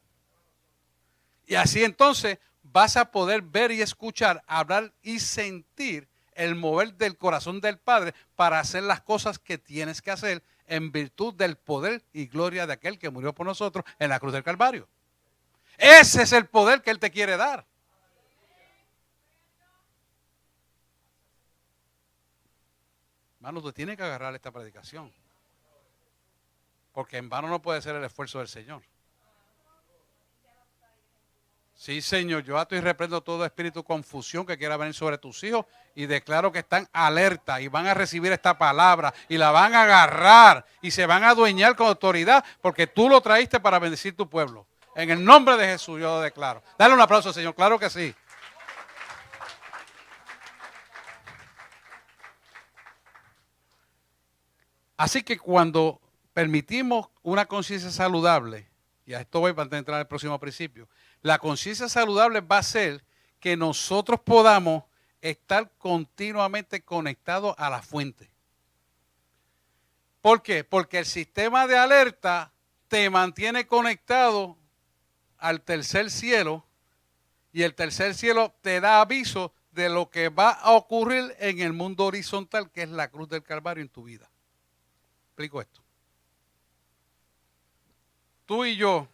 Y así entonces vas a poder ver y escuchar, hablar y sentir el mover del corazón del Padre para hacer las cosas que tienes que hacer en virtud del poder y gloria de aquel que murió por nosotros en la cruz del Calvario. Ese es el poder que Él te quiere dar. Hermano, tú tienes que agarrar esta predicación. Porque en vano no puede ser el esfuerzo del Señor. Sí, Señor, yo ato y reprendo todo espíritu de confusión que quiera venir sobre tus hijos y declaro que están alerta y van a recibir esta palabra y la van a agarrar y se van a adueñar con autoridad porque tú lo traíste para bendecir tu pueblo. En el nombre de Jesús yo lo declaro. Dale un aplauso, Señor, claro que sí. Así que cuando permitimos una conciencia saludable, y a esto voy para entrar al próximo principio, la conciencia saludable va a ser que nosotros podamos estar continuamente conectados a la fuente. ¿Por qué? Porque el sistema de alerta te mantiene conectado al tercer cielo y el tercer cielo te da aviso de lo que va a ocurrir en el mundo horizontal, que es la cruz del Calvario en tu vida. Explico esto. Tú y yo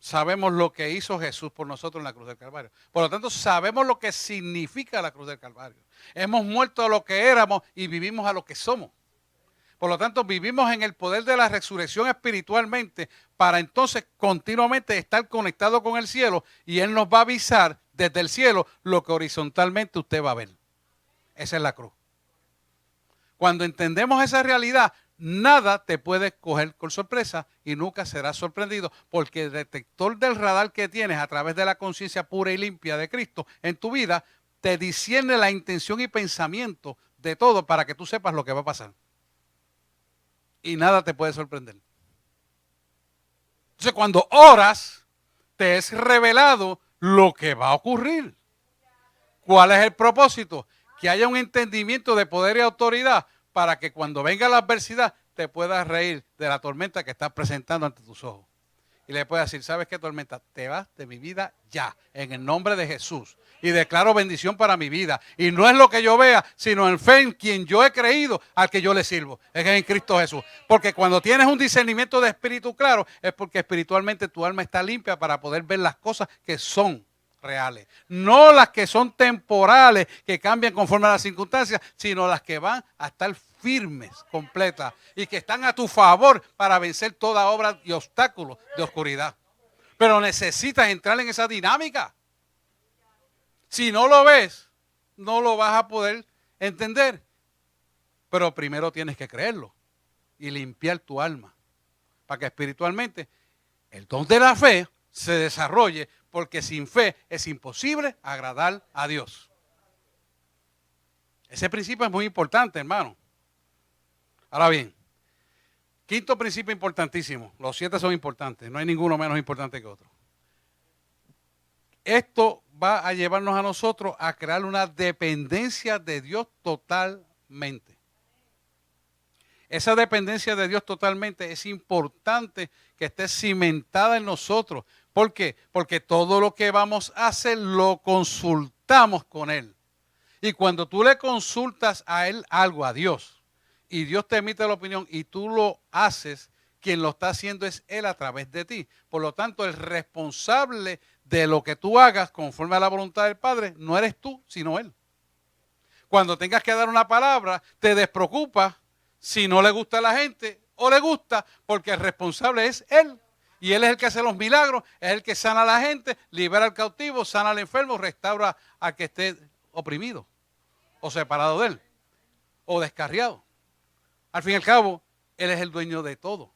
sabemos lo que hizo Jesús por nosotros en la cruz del Calvario. Por lo tanto, sabemos lo que significa la cruz del Calvario. Hemos muerto a lo que éramos y vivimos a lo que somos. Por lo tanto, vivimos en el poder de la resurrección espiritualmente para entonces continuamente estar conectados con el cielo y Él nos va a avisar desde el cielo lo que horizontalmente usted va a ver. Esa es la cruz. Cuando entendemos esa realidad, nada te puede coger con sorpresa y nunca serás sorprendido porque el detector del radar que tienes a través de la conciencia pura y limpia de Cristo en tu vida te discierne la intención y pensamiento de todo para que tú sepas lo que va a pasar. Y nada te puede sorprender. Entonces, cuando oras, te es revelado lo que va a ocurrir. ¿Cuál es el propósito? Que haya un entendimiento de poder y autoridad para que cuando venga la adversidad te puedas reír de la tormenta que estás presentando ante tus ojos. Y le puedes decir, ¿sabes qué tormenta? Te vas de mi vida ya, en el nombre de Jesús. Y declaro bendición para mi vida. Y no es lo que yo vea, sino en fe en quien yo he creído, al que yo le sirvo. Es en Cristo Jesús. Porque cuando tienes un discernimiento de espíritu claro, es porque espiritualmente tu alma está limpia para poder ver las cosas que son reales. No las que son temporales, que cambian conforme a las circunstancias, sino las que van a estar firmes, completas, y que están a tu favor para vencer toda obra y obstáculos de oscuridad. Pero necesitas entrar en esa dinámica. Si no lo ves, no lo vas a poder entender. Pero primero tienes que creerlo y limpiar tu alma para que espiritualmente el don de la fe se desarrolle, porque sin fe es imposible agradar a Dios. Ese principio es muy importante, hermano. Ahora bien, quinto principio importantísimo. Los 7 son importantes, no hay ninguno menos importante que otro. Esto va a llevarnos a nosotros a crear una dependencia de Dios totalmente. Esa dependencia de Dios totalmente es importante que esté cimentada en nosotros. ¿Por qué? Porque todo lo que vamos a hacer lo consultamos con Él. Y cuando tú le consultas a Él algo, a Dios, y Dios te emite la opinión y tú lo haces, quien lo está haciendo es Él a través de ti. Por lo tanto, el responsable de lo que tú hagas conforme a la voluntad del Padre no eres tú, sino Él. Cuando tengas que dar una palabra, te despreocupas si no le gusta a la gente o le gusta, porque el responsable es Él. Y Él es el que hace los milagros, es el que sana a la gente, libera al cautivo, sana al enfermo, restaura al que esté oprimido o separado de Él o descarriado. Al fin y al cabo, Él es el dueño de todo.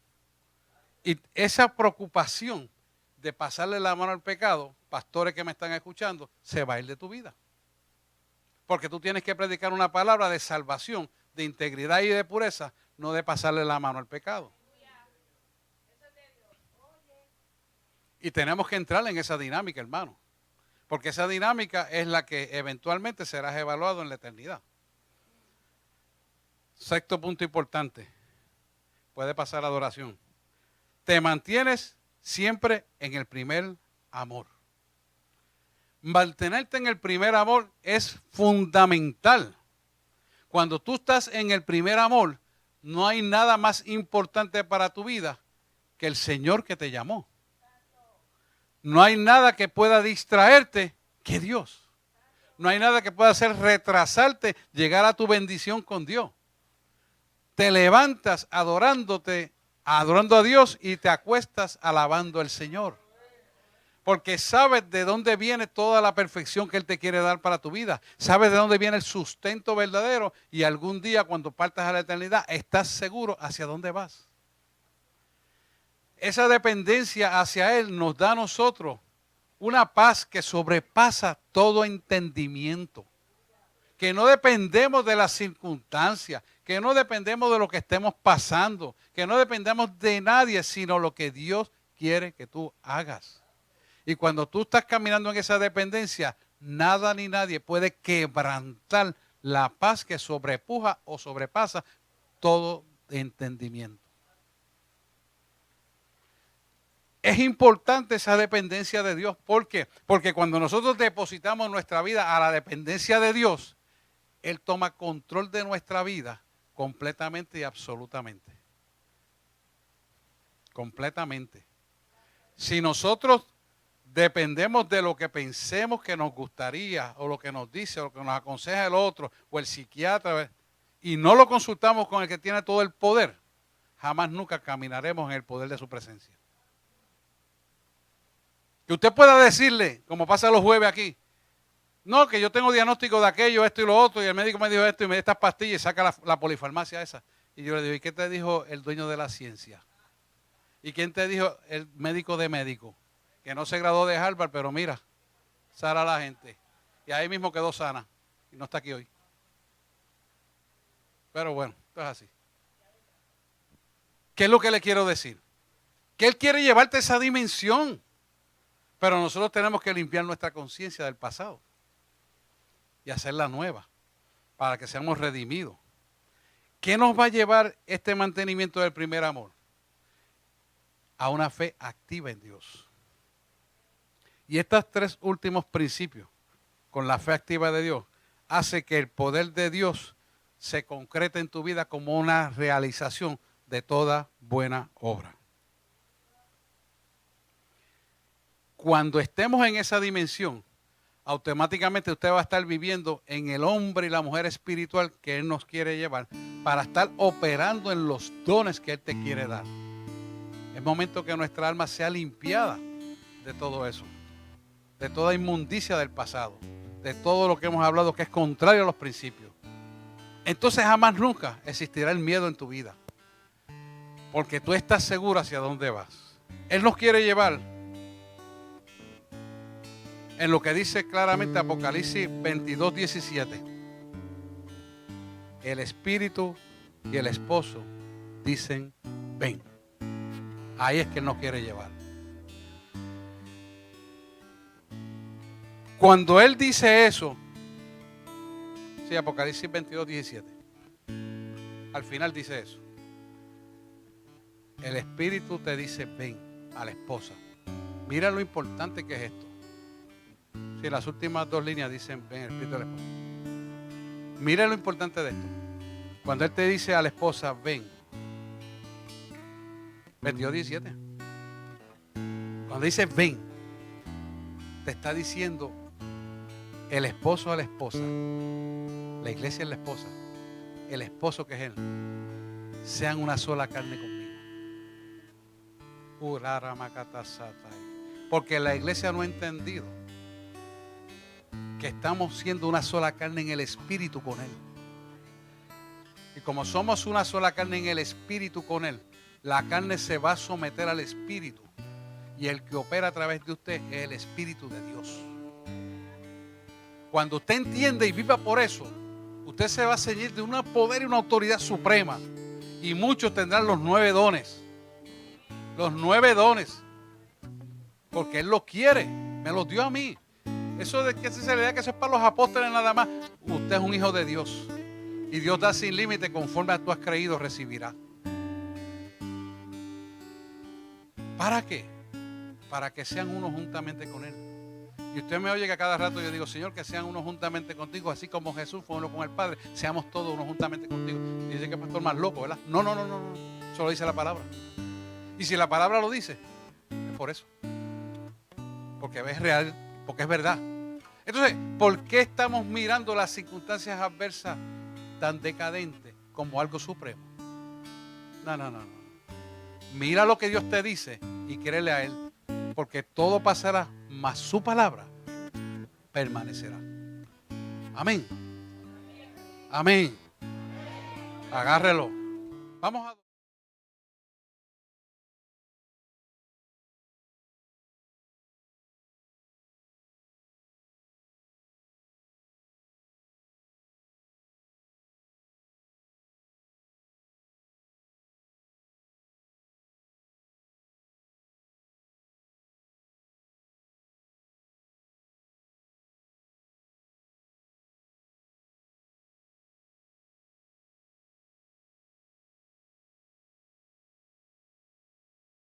Y esa preocupación de pasarle la mano al pecado, pastores que me están escuchando, se va a ir de tu vida. Porque tú tienes que predicar una palabra de salvación, de integridad y de pureza, no de pasarle la mano al pecado. Y tenemos que entrar en esa dinámica, hermano. Porque esa dinámica es la que eventualmente serás evaluado en la eternidad. Sexto punto importante. Puede pasar a adoración. Te mantienes siempre en el primer amor. Mantenerte en el primer amor es fundamental. Cuando tú estás en el primer amor, no hay nada más importante para tu vida que el Señor que te llamó. No hay nada que pueda distraerte que Dios. No hay nada que pueda hacer retrasarte llegar a tu bendición con Dios. Te levantas adorando a Dios y te acuestas alabando al Señor. Porque sabes de dónde viene toda la perfección que Él te quiere dar para tu vida. Sabes de dónde viene el sustento verdadero y algún día cuando partas a la eternidad estás seguro hacia dónde vas. Esa dependencia hacia Él nos da a nosotros una paz que sobrepasa todo entendimiento. Que no dependemos de las circunstancias, que no dependemos de lo que estemos pasando, que no dependemos de nadie, sino lo que Dios quiere que tú hagas. Y cuando tú estás caminando en esa dependencia, nada ni nadie puede quebrantar la paz que sobrepuja o sobrepasa todo entendimiento. Es importante esa dependencia de Dios. ¿Por qué? Porque cuando nosotros depositamos nuestra vida a la dependencia de Dios, Él toma control de nuestra vida completamente y absolutamente. Completamente. Si nosotros dependemos de lo que pensemos que nos gustaría, o lo que nos dice, o lo que nos aconseja el otro, o el psiquiatra, y no lo consultamos con el que tiene todo el poder, jamás nunca caminaremos en el poder de su presencia. Que usted pueda decirle, como pasa los jueves aquí, no, que yo tengo diagnóstico de aquello, esto y lo otro, y el médico me dijo esto y me dio estas pastillas y saca la polifarmacia esa. Y yo le digo, ¿y qué te dijo el dueño de la ciencia? ¿Y quién te dijo el médico de médico? Que no se graduó de Harvard, pero mira, sana a la gente. Y ahí mismo quedó sana y no está aquí hoy. Pero bueno, esto es así. ¿Qué es lo que le quiero decir? Que Él quiere llevarte a esa dimensión. Pero nosotros tenemos que limpiar nuestra conciencia del pasado y hacerla nueva para que seamos redimidos. ¿Qué nos va a llevar este mantenimiento del primer amor? A una fe activa en Dios. Y estos tres últimos principios, con la fe activa de Dios, hace que el poder de Dios se concrete en tu vida como una realización de toda buena obra. Cuando estemos en esa dimensión, automáticamente usted va a estar viviendo en el hombre y la mujer espiritual que Él nos quiere llevar para estar operando en los dones que Él te quiere dar. Es momento que nuestra alma sea limpiada de todo eso, de toda inmundicia del pasado, de todo lo que hemos hablado que es contrario a los principios. Entonces jamás nunca existirá el miedo en tu vida, porque tú estás seguro hacia dónde vas. Él nos quiere llevar en lo que dice claramente Apocalipsis 22:17. El Espíritu y el esposo dicen, ven. Ahí es que Él nos quiere llevar. Cuando Él dice eso, sí, Apocalipsis 22:17. Al final dice eso. El Espíritu te dice, ven a la esposa. Mira lo importante que es esto. Sí, las últimas dos líneas dicen, ven el Espíritu de la esposa. Mira lo importante de esto. Cuando Él te dice a la esposa, ven. 22:17. Cuando dice ven, te está diciendo el esposo a la esposa, la iglesia es la esposa, el esposo que es Él, sean una sola carne conmigo. Porque la iglesia no ha entendido que estamos siendo una sola carne en el espíritu con Él. Y como somos una sola carne en el espíritu con Él, la carne se va a someter al espíritu. Y el que opera a través de usted es el Espíritu de Dios. Cuando usted entiende y viva por eso, usted se va a ceñir de un poder y una autoridad suprema. Y muchos tendrán los 9 dones. Los 9 dones. Porque Él los quiere. Me los dio a mí. Eso de que se le da que eso es para los apóstoles nada más. Usted es un hijo de Dios. Y Dios da sin límite conforme a tú has creído recibirá. ¿Para qué? Para que sean uno juntamente con Él. Y usted me oye que a cada rato yo digo, Señor, que sean uno juntamente contigo, así como Jesús fue uno con el Padre, seamos todos uno juntamente contigo. Y dice que es pastor más loco, ¿verdad? No. Eso lo dice la palabra. Y si la palabra lo dice, es por eso. Porque es real, porque es verdad. Entonces, ¿por qué estamos mirando las circunstancias adversas tan decadentes como algo supremo? No. Mira lo que Dios te dice y créele a Él. Porque todo pasará, mas su palabra permanecerá. Amén. Amén. Agárrelo. Vamos a...